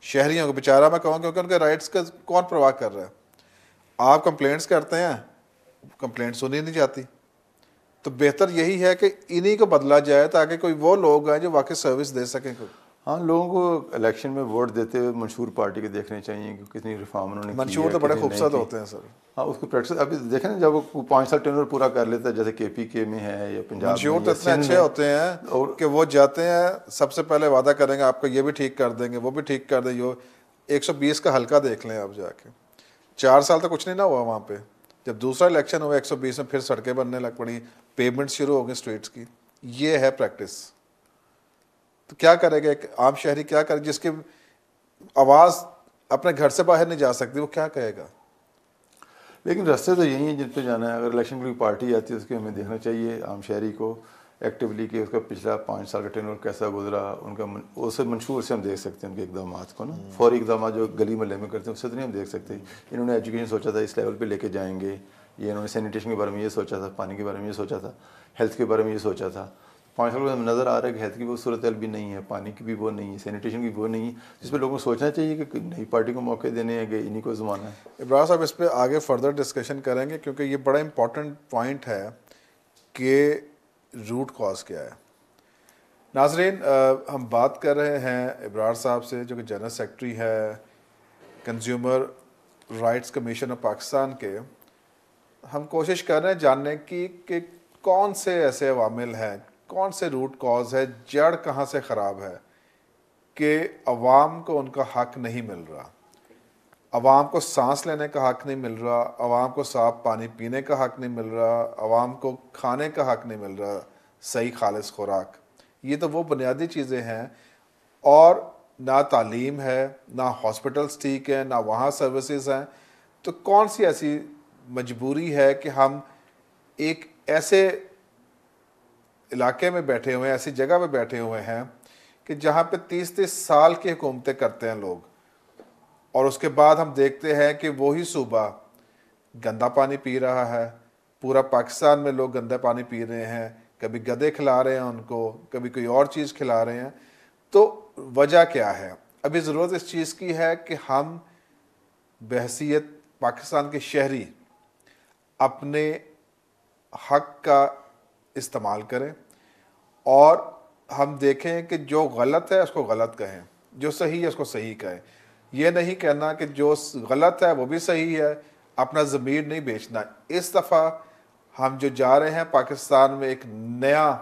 شہریوں کا بیچارہ میں کہوں کیونکہ ان کے رائٹس کا کون پرواہ کر رہا ہے؟ آپ کمپلینٹس کرتے ہیں، کمپلینٹ سنی نہیں جاتی. تو بہتر یہی ہے کہ انہی کو بدلا جائے تاکہ کوئی وہ لوگ ہیں جو واقعی سروس دے سکیں. ہاں لوگوں کو الیکشن میں ووٹ دیتے ہوئے منشور پارٹی کے دیکھنے چاہیے کہ کتنی ریفارم انہوں نے کی ہے. منشور تو بڑے خوبصورت ہوتے ہیں سر. ہاں اس کو پریکٹس ابھی دیکھیں نا، جب وہ 5 سال ٹینور پورا کر لیتا ہے جیسے KPK میں ہے یا پنجاب میں، منشور تو اتنے اچھے ہوتے ہیں کہ وہ جاتے ہیں سب سے پہلے وعدہ کریں گے آپ کو یہ بھی ٹھیک کر دیں گے، وہ بھی ٹھیک کر دیں گے. 120 کا حلقہ دیکھ لیں آپ جا کے. 4 سال تو کچھ نہیں نہ ہوا وہاں پہ. جب دوسرا الیکشن ہوا 120 میں پھر سڑکیں بننے لگ پڑی، پیمنٹ شروع ہو گئی اسٹریٹس کی. یہ ہے پریکٹس. تو کیا کرے گا ایک عام شہری؟ کیا کرے جس کی آواز اپنے گھر سے باہر نہیں جا سکتی؟ وہ کیا کہے گا؟ لیکن راستے تو یہی ہیں جن پہ جانا ہے. اگر الیکشن کی پارٹی آتی ہے اس کے ہمیں دیکھنا چاہیے عام شہری کو ایکٹیولی کہ اس کا پچھلا 5 سال کا ٹینور کیسا گزرا. ان کا اسے منشور سے ہم دیکھ سکتے ہیں ان کے اقدامات کو نا. فوری اقدامات جو گلی محلے میں کرتے ہیں اس سے تو نہیں ہم دیکھ سکتے. انہوں نے ایجوکیشن سوچا تھا اس لیول پہ لے کے جائیں گے، یہ انہوں نے سینیٹیشن کے بارے میں یہ سوچا تھا، پانی کے بارے میں یہ سوچا تھا، ہیلتھ کے بارے میں یہ سوچا تھا. 5 سال میں ہمیں نظر آ رہا ہے کہ ہیلتھ کی وہ صورتحال بھی نہیں ہے، پانی کی بھی وہ نہیں ہے، سینیٹیشن کی وہ نہیں ہے، جس پہ لوگوں کو سوچنا چاہیے کہ نئی پارٹی کو موقع دینے ہیں کہ انہی کو زمانہ ہے. ابراہیم صاحب اس پہ آگے فردر ڈسکشن کریں گے کیونکہ یہ بڑا امپورٹنٹ پوائنٹ ہے کہ روٹ کاز کیا ہے. ناظرین ہم بات کر رہے ہیں ابرار صاحب سے جو کہ جنرل سیکرٹری ہے consumer rights commission of Pakistan کے. ہم کوشش کر رہے ہیں جاننے کی کہ کون سے ایسے عوامل ہیں، کون سے روٹ کاز ہے، جڑ کہاں سے خراب ہے کہ عوام کو ان کا حق نہیں مل رہا، عوام کو سانس لینے کا حق نہیں مل رہا، عوام کو صاف پانی پینے کا حق نہیں مل رہا، عوام کو کھانے کا حق نہیں مل رہا، صحیح خالص خوراک. یہ تو وہ بنیادی چیزیں ہیں. اور نہ تعلیم ہے، نہ ہاسپٹلس ٹھیک ہیں، نہ وہاں سروسز ہیں. تو کون سی ایسی مجبوری ہے کہ ہم ایک ایسے علاقے میں بیٹھے ہوئے ہیں، ایسی جگہ پہ بیٹھے ہوئے ہیں کہ جہاں پہ 30 سال کی حکومتیں کرتے ہیں لوگ، اور اس کے بعد ہم دیکھتے ہیں کہ وہی صوبہ گندا پانی پی رہا ہے. پورا پاکستان میں لوگ گندا پانی پی رہے ہیں، کبھی گدے کھلا رہے ہیں ان کو، کبھی کوئی اور چیز کھلا رہے ہیں. تو وجہ کیا ہے؟ ابھی ضرورت اس چیز کی ہے کہ ہم بحیثیت پاکستان کے شہری اپنے حق کا استعمال کریں اور ہم دیکھیں کہ جو غلط ہے اس کو غلط کہیں، جو صحیح ہے اس کو صحیح کہیں. یہ نہیں کہنا کہ جو غلط ہے وہ بھی صحیح ہے، اپنا ضمیر نہیں بیچنا. اس دفعہ ہم جو جا رہے ہیں پاکستان میں ایک نیا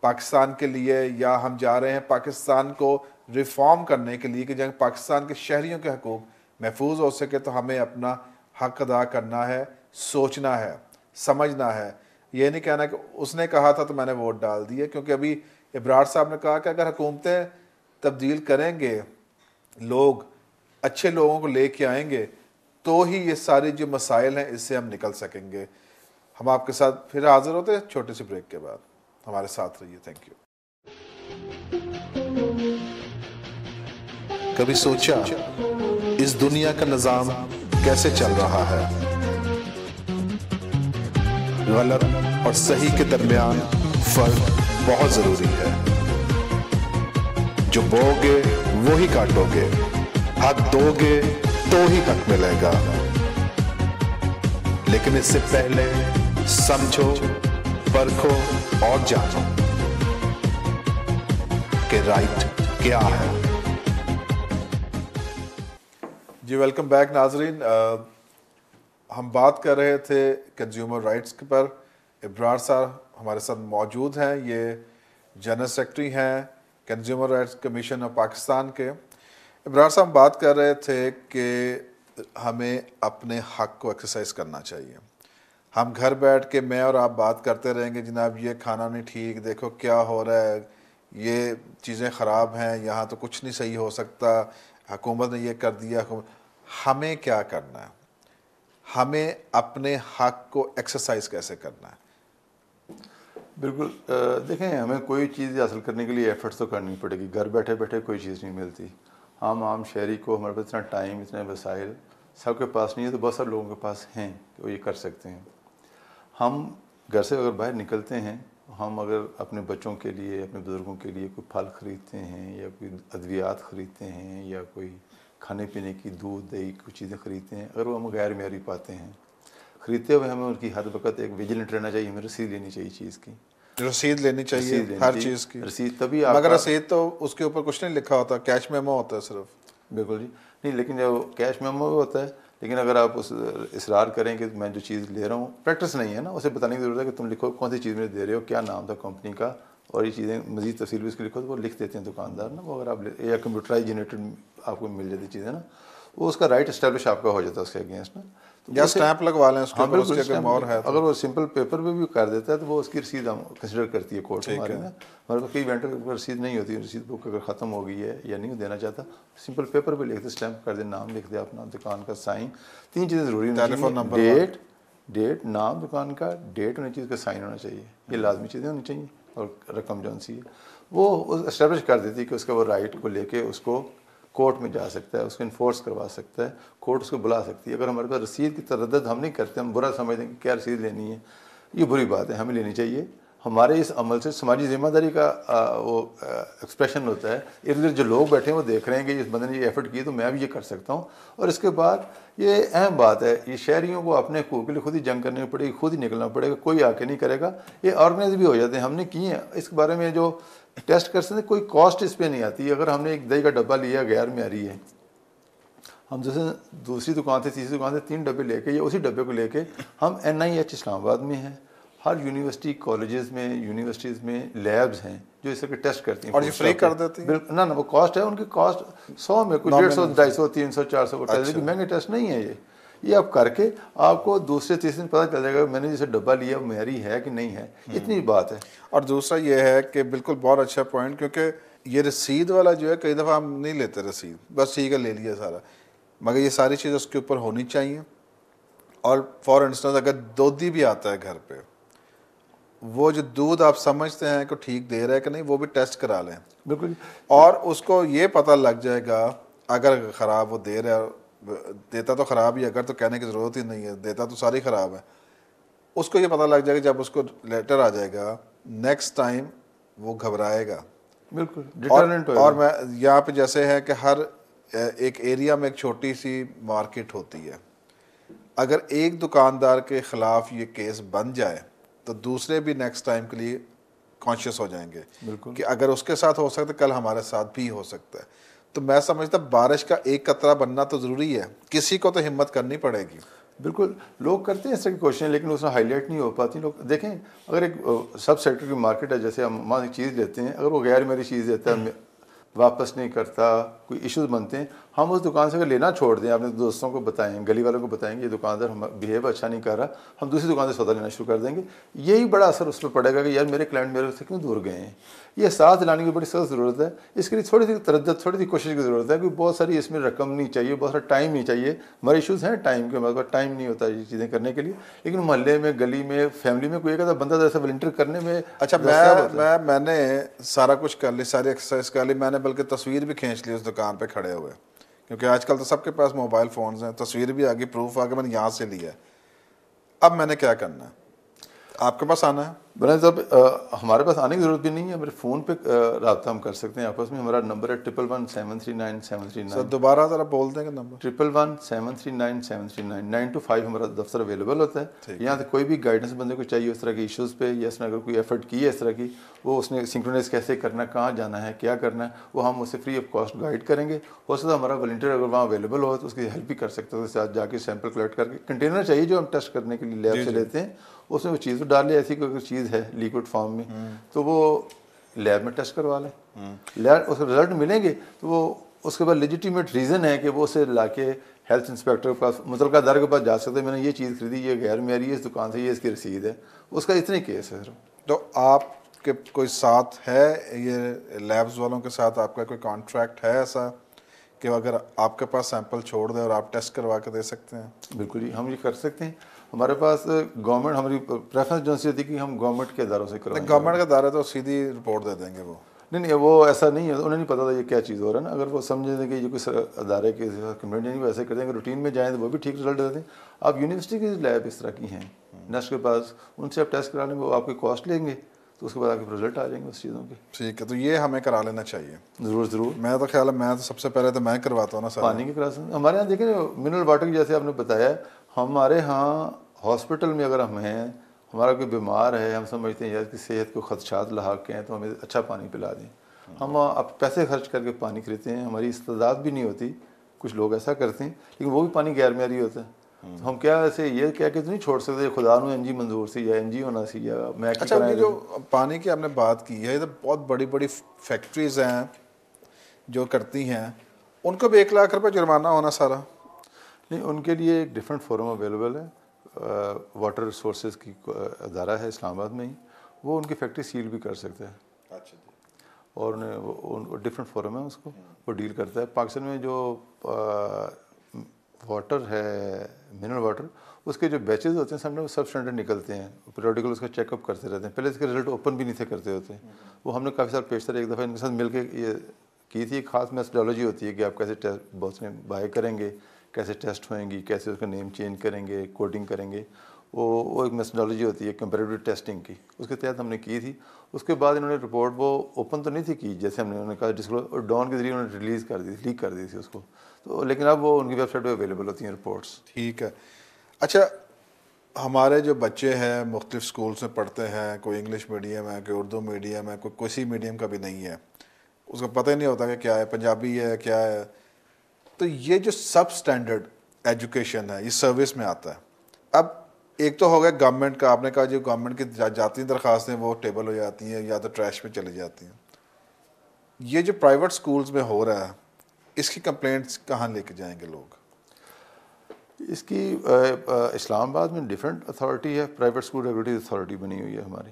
پاکستان کے لیے، یا ہم جا رہے ہیں پاکستان کو ریفارم کرنے کے لیے کہ جب پاکستان کے شہریوں کے حقوق محفوظ ہو سکے، تو ہمیں اپنا حق ادا کرنا ہے، سوچنا ہے، سمجھنا ہے. یہ نہیں کہنا کہ اس نے کہا تھا تو میں نے ووٹ ڈال دیا، کیونکہ ابھی ابرار صاحب نے کہا کہ اگر حکومتیں تبدیل کریں گے, لوگ اچھے لوگوں کو لے کے آئیں گے, تو ہی یہ سارے جو مسائل ہیں اس سے ہم نکل سکیں گے. ہم آپ کے ساتھ پھر حاضر ہوتے ہیں چھوٹے سے بریک کے بعد. ہمارے ساتھ رہیے. Thank you. کبھی سوچا اس دنیا کا نظام کیسے چل رہا ہے؟ غلط اور صحیح کے درمیان فرق بہت ضروری ہے. جو بو گے وہی کاٹو گے, حق دو گے تو ہی حق ملے گا. لیکن اس سے پہلے سمجھو, پرکھو اور جانو کہ رائٹ کیا ہے. جی ویلکم بیک ناظرین. ہم بات کر رہے تھے کنزیومر رائٹس کے پر. ابرار صاحب ہمارے ساتھ موجود ہیں, یہ جنرل سیکرٹری ہیں consumer rights commission of Pakistan کے. ابرار صاحب ہم بات کر رہے تھے کہ ہمیں اپنے حق کو ایکسرسائز کرنا چاہیے. ہم گھر بیٹھ کے میں اور آپ بات کرتے رہیں گے, جناب یہ کھانا نہیں ٹھیک, دیکھو کیا ہو رہا ہے, یہ چیزیں خراب ہیں, یہاں تو کچھ نہیں صحیح ہو سکتا, حکومت نے یہ کر دیا. ہمیں کیا کرنا ہے؟ ہمیں اپنے حق کو ایکسرسائز کیسے کرنا ہے؟ بالکل. دیکھیں, ہمیں کوئی چیز حاصل کرنے کے لیے ایفرٹس تو کرنی پڑے گی. گھر بیٹھے بیٹھے کوئی چیز نہیں ملتی. ہم عام شہری کو, ہمارے پاس اتنا ٹائم, اتنے وسائل سب کے پاس نہیں ہے, تو بہت سارے لوگوں کے پاس ہیں کہ وہ یہ کر سکتے ہیں. ہم گھر سے اگر باہر نکلتے ہیں, ہم اگر اپنے بچوں کے لیے, اپنے بزرگوں کے لیے کوئی پھل خریدتے ہیں یا کوئی ادویات خریدتے ہیں یا کوئی کھانے پینے کی دودھ دہی کچھ چیزیں خریدتے ہیں, اگر وہ ہم غیر معیاری پاتے ہیں, خریدتے ہوئے ہمیں ان کی ہر وقت ایک ویجیلنٹ رہنا چاہیے. ہمیں رسید لینی چاہیے چیز کی, رسید لینی چاہیے ہر چیز کی. رسید تبھی مگر رسید تو اس کے اوپر کچھ نہیں لکھا ہوتا, کیش میمو ہوتا ہے صرف. بالکل جی نہیں, لیکن جو کیش میمو ہوتا ہے, لیکن اگر آپ اس اصرار کریں کہ میں جو چیز لے رہا ہوں, پریکٹس نہیں ہے نا, اسے بتانے کی ضرورت ہے کہ تم لکھو کون سی چیز میں دے رہے ہو, کیا نام تھا کمپنی کا, اور یہ چیزیں مزید تفصیل بھی اس کے لکھو, تو وہ لکھ دیتے ہیں دکاندار نا. وہ اگر آپ یا کمپیوٹرائز جنریٹڈ آپ کو مل جاتی چیزیں نا, وہ اس کا رائٹ اسٹیبلش آپ کا ہو جاتا ہے اس کے اگینسٹ نا. یا اسٹیمپ لگوا لیں اس کے اوپر, اس کے اگر مور ہے. اگر وہ سمپل پیپر پہ بھی کر دیتا ہے تو وہ اس کی رسید ہم کنسیڈر کرتی ہے کورٹ ہمارے میں. ہمارے پاس کئی وینڈر کی رسید نہیں ہوتی, رسید بک اگر ختم ہو گئی ہے یا نہیں دینا چاہتا, سمپل پیپر پہ لکھ دے, اسٹیمپ کر دے, نام لکھ دے اپنا, دکان کا سائن, 3 چیزیں ضروری ہونی چاہیے. ڈیٹ, نام دکان کا, ڈیٹ ہونی چاہیے, اس کا سائن ہونا چاہیے, یہ لازمی چیزیں ہونی چاہیے. اور رقم جو سی ہے وہ اسٹیبلش کر دیتی کہ اس کا وہ رائٹ کو لے کے اس کو کورٹ میں جا سکتا ہے, اس کو انفورس کروا سکتا ہے, کورٹ اس کو بلا سکتی ہے. اگر ہمارے پاس رسید کی تردد ہم نہیں کرتے, ہم برا سمجھتے ہیں کہ کیا رسید لینی ہے, یہ بری بات ہے, ہمیں لینی چاہیے. ہمارے اس عمل سے سماجی ذمہ داری کا وہ ایکسپریشن ہوتا ہے. ادھر جو لوگ بیٹھے ہیں وہ دیکھ رہے ہیں کہ اس بندے نے یہ ایفرٹ کی تو میں بھی یہ کر سکتا ہوں. اور اس کے بعد یہ اہم بات ہے, یہ شہریوں کو اپنے حقوق کے لیے خود ہی جنگ کرنی پڑے گی, خود ہی نکلنا پڑے گا, کوئی آ کے نہیں کرے گا. یہ آرگنائز بھی ہو جاتے ہیں, ہم نے کی ہیں اس کے بارے میں جو ٹیسٹ کر سکتے ہیں, کوئی کاسٹ اس پہ نہیں آتی. اگر ہم نے ایک دہی کا ڈبہ لیا غیر معیاری ہے, ہم جیسے دوسری دکان سے تیسری دکان سے 3 ڈبے لے کے یا اسی ڈبے کو لے کے ہم NIH اسلام آباد میں ہیں, ہر یونیورسٹی کالجز میں, یونیورسٹیز میں لیبز ہیں جو اس طرح کے ٹیسٹ کرتی ہیں, اور یہ فری کر دیتی ہیں. نہ وہ کاسٹ ہے, ان کی کاسٹ 100 میں کوئی 150 250 300 400 کو ٹیسٹ, لیکن مہنگے ٹیسٹ نہیں ہے یہ آپ کر کے آپ کو دوسرے تیسرے دن پتہ چل جائے گا میں نے جیسے ڈبہ لیا وہ معیاری ہے کہ نہیں ہے. اتنی بات ہے. اور دوسرا یہ ہے کہ بالکل بہت اچھا پوائنٹ, کیونکہ یہ رسید والا جو ہے کئی دفعہ ہم نہیں لیتے رسید, بس ٹھیک ہے لے لیا سارا, مگر یہ ساری چیزیں اس کے اوپر ہونی چاہیے. اور فار انسٹنس اگر دودھی بھی آتا ہے گھر پہ, وہ جو دودھ آپ سمجھتے ہیں کہ ٹھیک دے رہا ہے کہ نہیں, وہ بھی ٹیسٹ کرا لیں. بالکل. اور اس کو یہ پتہ لگ جائے گا, اگر خراب وہ دے رہا ہے, دیتا تو خراب ہی, اگر تو کہنے کی ضرورت ہی نہیں ہے, دیتا تو ساری خراب ہے. اس کو یہ پتہ لگ جائے گا جب اس کو لیٹر آ جائے گا, نیکسٹ ٹائم وہ گھبرائے گا. بالکل ڈیٹرمنٹ ہوگا. اور میں یہاں پہ جیسے ہے کہ ہر ایک ایریا میں ایک چھوٹی سی مارکیٹ ہوتی ہے, اگر ایک دکاندار کے خلاف یہ کیس بن جائے تو دوسرے بھی نیکسٹ ٹائم کے لیے کانشیس ہو جائیں گے کہ اگر اس کے ساتھ ہو سکتا ہے کل ہمارے ساتھ بھی ہو سکتا ہے. تو میں سمجھتا بارش کا ایک قطرہ بننا تو ضروری ہے, کسی کو تو ہمت کرنی پڑے گی. بالکل لوگ کرتے ہیں اس طرح کی کوششیں, لیکن اس میں ہائی لائٹ نہیں ہو پاتی. لوگ دیکھیں, اگر ایک سب سیکٹر کی مارکیٹ ہے, جیسے ہم ایک چیز لیتے ہیں, اگر وہ غیر معیاری چیز دیتا ہے, واپس نہیں کرتا, کوئی ایشوز بنتے ہیں, ہم اس دکان سے اگر لینا چھوڑ دیں، اپنے دوستوں کو بتائیں، گلی والوں کو بتائیں گے یہ دکاندار بیہیو اچھا نہیں کر رہا، ہم دوسری دکان سے سودا لینا شروع کر دیں گے، یہی بڑا اثر اس پہ پڑے گا کہ یار میرے کلائنٹ میرے سے کیوں دور گئے ہیں۔ یہ ساتھ دلانے کی بڑی سخت ضرورت ہے، اس کے لیے تھوڑی سی تردد، تھوڑی سی کوشش کی ضرورت ہے، کہ بہت ساری اس میں رقم نہیں چاہیے، بہت سارا ٹائم نہیں چاہیے۔ ہمارے ایشوز ہیں ٹائم کے، ہمارے پاس ٹائم نہیں ہوتا یہ چیزیں کرنے کے لیے، لیکن محلے میں، گلی میں، فیملی میں کوئی ایک آدھا بندہ ایسا والنٹیئر کرنے میں اچھا میں نے سارا کچھ کر لی، ساری ایکسرسائز کر لی، میں نے بلکہ تصویر بھی کھینچ لی اس دکان پہ کھڑے ہوئے، کیونکہ آج کل تو سب کے پاس موبائل فونز ہیں، تصویر بھی آگے، پروف آگے، میں نے یہاں سے لیا ہے۔ اب میں نے کیا کرنا ہے؟ آپ کے پاس آنا ہے؟ بنا صاحب ہمارے پاس آنے کی ضرورت بھی نہیں ہے، میرے فون پہ رابطہ ہم کر سکتے ہیں آپس میں۔ ہمارا نمبر ہے 111739 سر دوبارہ ذرا بول دیں گے نمبر۔ 111739 9 to 5 ہمارا دفتر اویلیبل ہوتا ہے۔ یہاں سے کوئی بھی گائیڈنس بندے کو چاہیے اس طرح کے ایشوز پہ، یا اس نے اگر کوئی ایفرٹ کی ہے اس طرح کی، وہ اس نے سنکرونائز کیسے کرنا ہے، کہاں جانا ہے، کیا کرنا ہے، وہ ہم اسے فری آف کاسٹ گائیڈ کریں گے۔ ہو سکتا ہے ہمارا والنٹیئر اگر وہاں اویلیبل ہو تو اس کی ہیلپ بھی کر سکتے ہیں، اس کے ساتھ جا کے سیمپل کلیکٹ کر کے، کنٹینر چاہیے جو ہم ٹیسٹ کرنے کے لیے لیب سے لیتے ہیں، اس میں وہ چیز ڈال لیں، ایسی کوئی چیز ہے لیکوڈ فارم میں تو وہ لیب میں ٹیسٹ کروا لیں، اس کے رزلٹ ملیں گے تو وہ اس کے بعد لیجیٹیمیٹ ریزن ہے کہ وہ اسے لا کے ہیلتھ انسپیکٹر کے پاس، متعلقہ ادارے کے پاس جا سکتے ہیں، میں نے یہ چیز خریدی، یہ غیر معیاری ہے، اس دکان سے یہ اس کی رسید ہے، اس کا اتنے کیس ہے سر۔ تو آپ کے کوئی ساتھ ہے یہ لیبز والوں کے ساتھ آپ کا کوئی کانٹریکٹ ہے ایسا کہ اگر آپ کے پاس سیمپل چھوڑ دیں اور آپ ٹیسٹ کروا کے دے سکتے ہیں؟ بالکل جی، ہم یہ کر سکتے ہیں۔ ہمارے پاس گورنمنٹ، ہماری پریفرنس جو سی ہوتی ہے کہ ہم گورنمنٹ کے اداروں سے کروائیں۔ گورنمنٹ کا ادارہ تو سیدھی رپورٹ دے دیں گے وہ؟ نہیں، وہ ایسا نہیں ہے، انہیں نہیں پتا تھا یہ کیا چیز ہو رہا ہے نا۔ اگر وہ سمجھیں گے کہ یہ کوئی ادارے کے کمیونٹی نہیں، وہ ایسے کرتے ہیں کہ روٹین میں جائیں تو وہ بھی ٹھیک رزلٹ دیتے ہیں۔ آپ یونیورسٹی کی لیب اس طرح کی ہیں نیسٹ کے پاس، ان سے آپ ٹیسٹ کرا لیں گے، وہ آپ کی کاسٹ لیں گے، تو اس کے بعد آپ کے رزلٹ آ جائیں گے اس چیزوں کے۔ ٹھیک ہے، تو یہ ہمیں کرا لینا چاہیے ضرور۔ میں تو خیال ہے میں تو سب سے پہلے تو میں کرواتا ہوں نا سر پانی کی کلاس ہمارے یہاں دیکھیں منرل واٹر کی، جیسے آپ نے بتایا، ہمارے ہاں ہاسپٹل میں اگر ہم ہیں، ہمارا کوئی بیمار ہے، ہم سمجھتے ہیں یا اس کی صحت کو خدشات لاحق کے ہیں، تو ہمیں اچھا پانی پلا دیں۔ ہم اب پیسے خرچ کر کے پانی خریدتے ہیں، ہماری استعداد بھی نہیں ہوتی، کچھ لوگ ایسا کرتے ہیں، لیکن وہ بھی پانی غیر معیاری ہوتا ہے۔ تو ہم کیا ایسے یہ کہہ کے تو نہیں چھوڑ سکتے خدا نو این جی منظور سی یا این جی ہونا سی یا میں۔ اچھا، یہ جو پانی کی آپ نے بات کی ہے، یہ تو بہت بڑی بڑی فیکٹریز ہیں جو کرتی ہیں، ان کو بھی 1,00,000 روپے جرمانہ ہونا سارا؟ نہیں، ان کے لیے ایک ڈفرینٹ فورم اویلیبل ہے، واٹر ریسورسز کی ادارہ ہے اسلام آباد میں ہی، وہ ان کی فیکٹری سیل بھی کر سکتے ہیں۔ اچھا، اور ڈفرینٹ فورم ہے، اس کو وہ ڈیل کرتا ہے۔ پاکستان میں جو واٹر ہے، منرل واٹر، اس کے جو بیچز ہوتے ہیں سامنے وہ سب اسٹینڈرڈ نکلتے ہیں، پیریوڈیکل اس کا چیک اپ کرتے رہتے ہیں۔ پہلے اس کے رزلٹ اوپن بھی نہیں تھے کرتے ہوتے، وہ ہم نے کافی سال پیشتر ایک دفعہ ان کے ساتھ مل کے یہ کی تھی۔ ایک خاص میتھڈالوجی ہوتی ہے کہ آپ کیسے ٹیسٹ بہت میں بائی کریں گے، کیسے ٹیسٹ ہوئیں گی، کیسے اس کا نیم چینج کریں گے، کوڈنگ کریں گے، وہ ایک میتھڈالوجی ہوتی ہے کمپیریٹیو ٹیسٹنگ کی، اس کے تحت ہم نے کی تھی۔ اس کے بعد انہوں نے رپورٹ وہ اوپن تو نہیں تھی کی، جیسے ہم نے انہوں نے کہا ڈسکلوز، اور ڈان کے ذریعے انہوں نے ریلیز کر دی، لیک کر دی تھی اس کو، تو لیکن اب وہ ان کی ویب سائٹ پہ اویلیبل ہوتی ہیں رپورٹس۔ ٹھیک ہے۔ اچھا، ہمارے جو بچے ہیں مختلف سکولز میں پڑھتے ہیں، کوئی انگلش میڈیم ہے، کوئی اردو میڈیم ہے، کوئی کسی میڈیم کا بھی نہیں ہے، اس کو پتہ ہی نہیں ہوتا کہ کیا ہے، پنجابی ہے کیا ہے، تو یہ جو سب سٹینڈرڈ ایجوکیشن ہے یہ سروس میں آتا ہے۔ اب ایک تو ہو گیا گورنمنٹ کا، آپ نے کہا جو گورنمنٹ کی جاتی درخواستیں وہ ٹیبل ہو جاتی ہیں یا تو ٹریش میں چلی جاتی ہیں۔ یہ جو پرائیویٹ سکولز میں ہو رہا ہے، اس کی کمپلینٹس کہاں لے کے جائیں گے لوگ؟ اس کی اسلام آباد میں ڈفرینٹ اتھارٹی ہے، پرائیویٹ اسکول ریگولیٹری اتھارٹی بنی ہوئی ہے ہماری،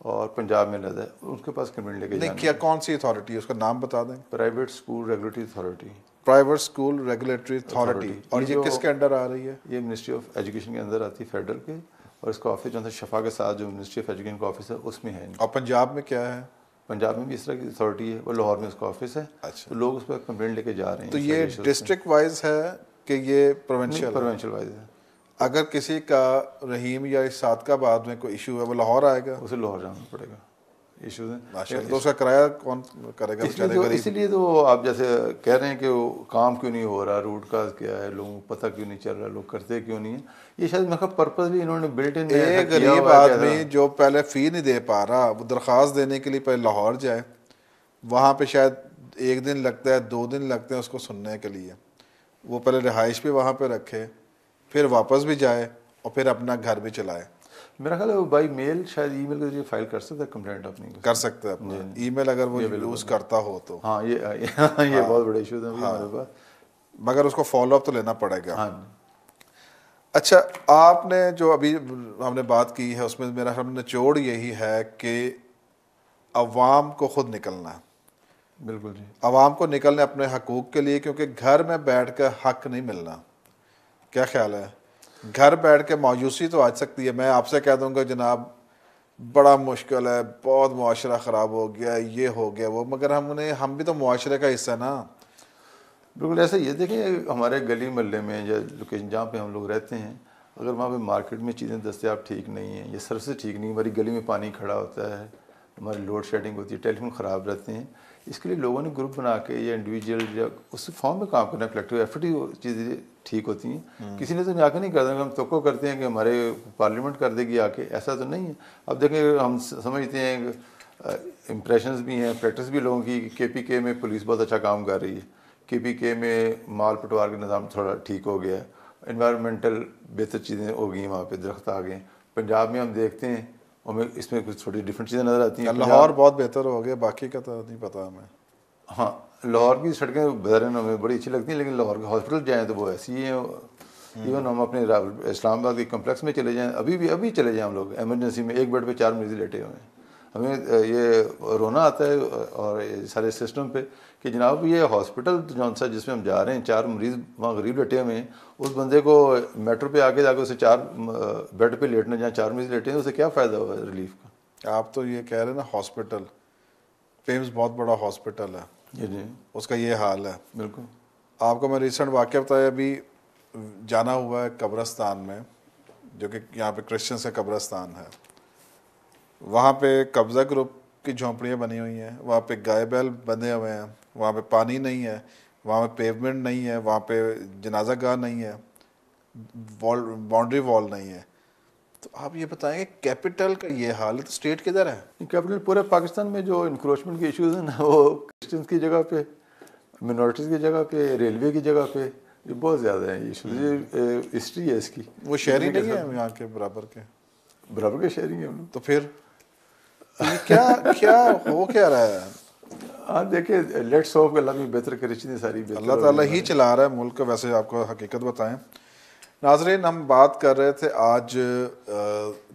اور پنجاب میں علیحدہ ہے، اس کے پاس کمپلینٹ لے کے نہیں، کیا کون سی اتھارٹی ہے، اس کا نام بتا دیں۔ Private school regulatory authority. Private school regulatory authority, اور یہ کس کے انڈر آ رہی ہے؟ یہ منسٹری آف ایجوکیشن کے اندر آتی ہے، فیڈرل کے، اور اس کا آفس جو ہے شفا کے ساتھ جو منسٹری آف ایجوکیشن کا آفس ہے اس میں ہے۔ اور پنجاب میں کیا ہے؟ پنجاب میں بھی اس طرح کی اتھارٹی ہے، وہ لاہور میں اس کا آفس ہے، تو لوگ اس پہ کمپلینٹ لے کے جا رہے ہیں۔ تو یہ ڈسٹرکٹ وائز ہے کہ یہ پروونشل؟ پروونشل وائز ہے۔ اگر کسی کا رحیم یا صادقہ آباد میں کوئی ایشو ہے وہ لاہور آئے گا؟ اسے لاہور جانا پڑے گا، ایشوز ہیں تو اس کا کرایہ کون کرے گا؟ اسی لیے تو آپ جیسے کہہ رہے ہیں کہ وہ کام کیوں نہیں ہو رہا، روٹ کاز کیا ہے، لوگوں کو پتہ کیوں نہیں چل رہا، لوگ کرتے کیوں نہیں ہیں، یہ شاید میرا پرپزلی انہوں نے بلٹ ان۔ ایک غریب آدمی جو پہلے فی نہیں دے پا رہا، وہ درخواست دینے کے لیے پہلے لاہور جائے، وہاں پہ شاید 1 دن لگتا ہے، 2 دن لگتے ہیں اس کو سننے کے لیے، وہ پہلے رہائش بھی وہاں پہ رکھے، پھر واپس بھی جائے، اور پھر اپنا گھر بھی چلائے۔ میرا خیال ہے وہ بائی میل شاید ای میل کے ذریعے فائل کر سکتا ہے کمپلینٹ اپنی، کر سکتا ہے اپنا ای میل اگر وہ یوز کرتا ہو تو۔ ہاں، یہ بہت بڑے ایشوز ہیں ہمارے پاس، مگر اس کو فالو اپ تو لینا پڑے گا. ہاں اچھا, آپ نے جو ابھی ہم نے بات کی ہے اس میں میرا ہم نچوڑ یہی ہے کہ عوام کو خود نکلنا ہے. بالکل جی. عوام کو نکلنے اپنے حقوق کے لیے, کیونکہ گھر میں بیٹھ کر حق نہیں ملنا. کیا خیال ہے؟ گھر بیٹھ کے مایوسی تو آ سکتی ہے. میں آپ سے کہہ دوں گا جناب بڑا مشکل ہے, بہت معاشرہ خراب ہو گیا, یہ ہو گیا وہ, مگر ہم بھی تو معاشرے کا حصہ نا. بالکل ایسا یہ دیکھیں ہمارے گلی محلے میں یا لوکیشن جہاں پہ ہم لوگ رہتے ہیں, اگر وہاں پہ مارکیٹ میں چیزیں دستیاب ٹھیک نہیں ہیں یا سروسز ٹھیک نہیں, ہماری گلی میں پانی کھڑا ہوتا ہے, ہماری لوڈ شیڈنگ ہوتی ہے, ٹیلی فون خراب رہتے ہیں, اس کے لیے لوگوں نے گروپ بنا کے یا انڈیویجول یا اس فارم میں کام کرنا, کلیکٹیو ایفرٹ ہی چیزیں ٹھیک ہوتی ہیں. کسی نے تو آ کے نہیں کرتا, ہم توقع کرتے ہیں کہ ہمارے پارلیمنٹ کر دے گی آ کے, ایسا تو نہیں ہے. اب دیکھیں ہم سمجھتے ہیں امپریشنز بھی ہیں, پریکٹس بھی لوگوں کی, کے پی کے میں پولیس بہت اچھا کام کر رہی ہے, کے پی کے میں مال پٹوار کا نظام تھوڑا ٹھیک ہو گیا ہے, انوائرمنٹل بہتر چیزیں ہو گئی ہیں, وہاں پہ درخت آ گئے ہیں. پنجاب میں ہم دیکھتے ہیں ہمیں اس میں کچھ تھوڑی ڈفرینٹ چیزیں نظر آتی ہیں. لاہور بہت بہتر ہو گیا, باقی کا تو نہیں پتا ہمیں. ہاں لاہور کی سڑکیں بظاہر ہمیں بڑی اچھی لگتی ہیں, لیکن لاہور کے ہاسپٹل جائیں تو وہ ایسی ہی ہیں. ایون ہم اپنے اسلام آباد کے کمپلیکس میں چلے جائیں, ابھی چلے جائیں ہم لوگ ایمرجنسی میں, ایک بیڈ پہ 4 مریض لیٹے ہوئے ہیں. ہمیں یہ رونا آتا ہے اور سارے سسٹم پہ کہ جناب یہ ہاسپٹل جون سا جس میں ہم جا رہے ہیں, 4 مریض وہاں غریب لیٹے ہوئے ہیں, اس بندے کو میٹرو پہ آ کے جا کے اسے 4 بیڈ پہ لیٹنا, جہاں 4 مریض لیٹے ہیں, اسے کیا فائدہ ہوا ریلیف کا؟ آپ تو یہ کہہ رہے ہیں نا ہاسپٹل, پیمز بہت بڑا ہاسپٹل ہے, جی اس کا یہ حال ہے. بالکل. آپ کو میں ریسنٹ واقعہ بتایا, ابھی جانا ہوا ہے قبرستان میں, جو کہ یہاں پہ کرسچنس کا قبرستان ہے. وہاں پہ قبضہ گروپ کی جھونپڑیاں بنی ہوئی ہیں, وہاں پہ گائے بیل بندھے ہوئے ہیں, وہاں پہ پانی نہیں ہے, وہاں پہ پیومنٹ نہیں ہے, وہاں پہ جنازہ گاہ نہیں ہے, باؤنڈری وال نہیں ہے. تو آپ یہ بتائیں کہ کیپٹل کا یہ حال ہے تو اسٹیٹ کدھر ہے؟ کیپٹل پورے پاکستان میں جو انکروچمنٹ کے ایشوز ہیں نا, وہ کرسچنس کی جگہ پہ, منورٹیز کی جگہ پہ, ریلوے کی جگہ پہ, یہ بہت زیادہ ہیں ایشوز. یہ ہسٹری ہے اس کی. وہ شہری نہیں ہے یہاں کے برابر کے؟ برابر کے شہری ہیں ہم لوگ. تو پھر یہ کیا ہو کیا رہا ہے؟ ہاں دیکھیں لیٹس ہوپ کہ اللہ بھی بہتر کرے, چیزیں ساری بہتر. اللہ تعالیٰ ہی چلا رہا ہے ملک کو. ویسے آپ کو حقیقت بتائیں ناظرین, ہم بات کر رہے تھے آج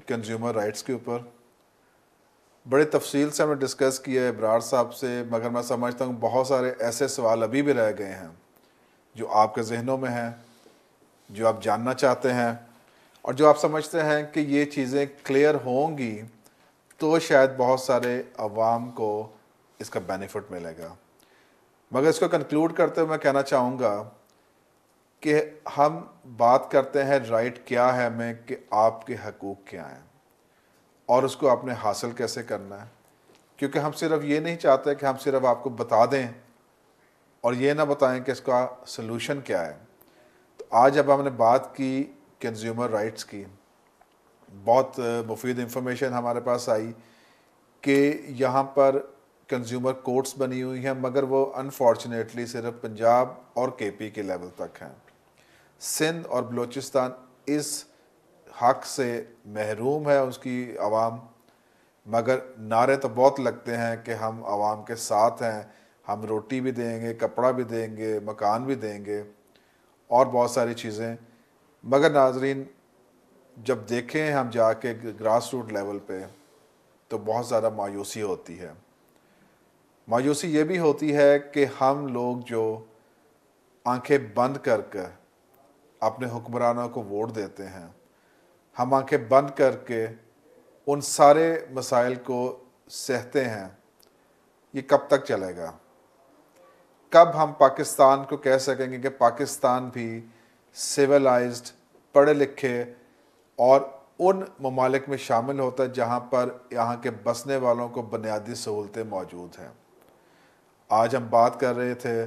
کنزیومر رائٹس کے اوپر, بڑے تفصیل سے ہم نے ڈسکس کیا ہے ابرار صاحب سے, مگر میں سمجھتا ہوں بہت سارے ایسے سوال ابھی بھی رہ گئے ہیں جو آپ کے ذہنوں میں ہیں, جو آپ جاننا چاہتے ہیں, اور جو آپ سمجھتے ہیں کہ یہ چیزیں کلیئر ہوں گی تو شاید بہت سارے عوام کو اس کا بینیفٹ ملے گا. مگر اس کو کنکلوڈ کرتے ہوئے میں کہنا چاہوں گا کہ ہم بات کرتے ہیں رائٹ کیا ہے ہمیں, کہ آپ کے حقوق کیا ہیں اور اس کو آپ نے حاصل کیسے کرنا ہے. کیونکہ ہم صرف یہ نہیں چاہتے کہ ہم صرف آپ کو بتا دیں اور یہ نہ بتائیں کہ اس کا سلوشن کیا ہے. تو آج اب ہم نے بات کی کنزیومر رائٹس کی, بہت مفید انفارمیشن ہمارے پاس آئی کہ یہاں پر کنزیومر کورٹس بنی ہوئی ہیں, مگر وہ انفارچونیٹلی صرف پنجاب اور کے پی کے لیول تک ہیں. سندھ اور بلوچستان اس حق سے محروم ہے اس کی عوام, مگر نعرے تو بہت لگتے ہیں کہ ہم عوام کے ساتھ ہیں, ہم روٹی بھی دیں گے, کپڑا بھی دیں گے, مکان بھی دیں گے اور بہت ساری چیزیں. مگر ناظرین جب دیکھیں ہم جا کے گراس روٹ لیول پہ تو بہت زیادہ مایوسی ہوتی ہے. مایوسی یہ بھی ہوتی ہے کہ ہم لوگ جو آنکھیں بند کر کے اپنے حکمرانوں کو ووٹ دیتے ہیں, ہم آنکھیں بند کر کے ان سارے مسائل کو سہتے ہیں, یہ کب تک چلے گا؟ کب ہم پاکستان کو کہہ سکیں گے کہ پاکستان بھی سیولائزڈ, پڑھے لکھے اور ان ممالک میں شامل ہوتا ہے جہاں پر یہاں کے بسنے والوں کو بنیادی سہولتیں موجود ہیں؟ آج ہم بات کر رہے تھے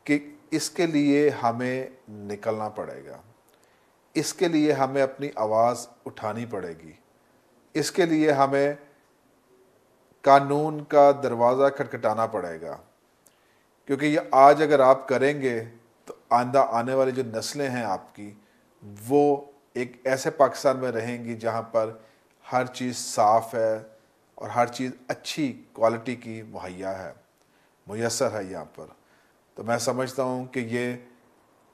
کہ اس کے لیے ہمیں نکلنا پڑے گا, اس کے لیے ہمیں اپنی آواز اٹھانی پڑے گی, اس کے لیے ہمیں قانون کا دروازہ کھٹکھٹانا پڑے گا. کیونکہ یہ آج اگر آپ کریں گے تو آئندہ آنے والی جو نسلیں ہیں آپ کی, وہ ایک ایسے پاکستان میں رہیں گی جہاں پر ہر چیز صاف ہے اور ہر چیز اچھی کوالٹی کی مہیا ہے, میسر ہے یہاں پر. تو میں سمجھتا ہوں کہ یہ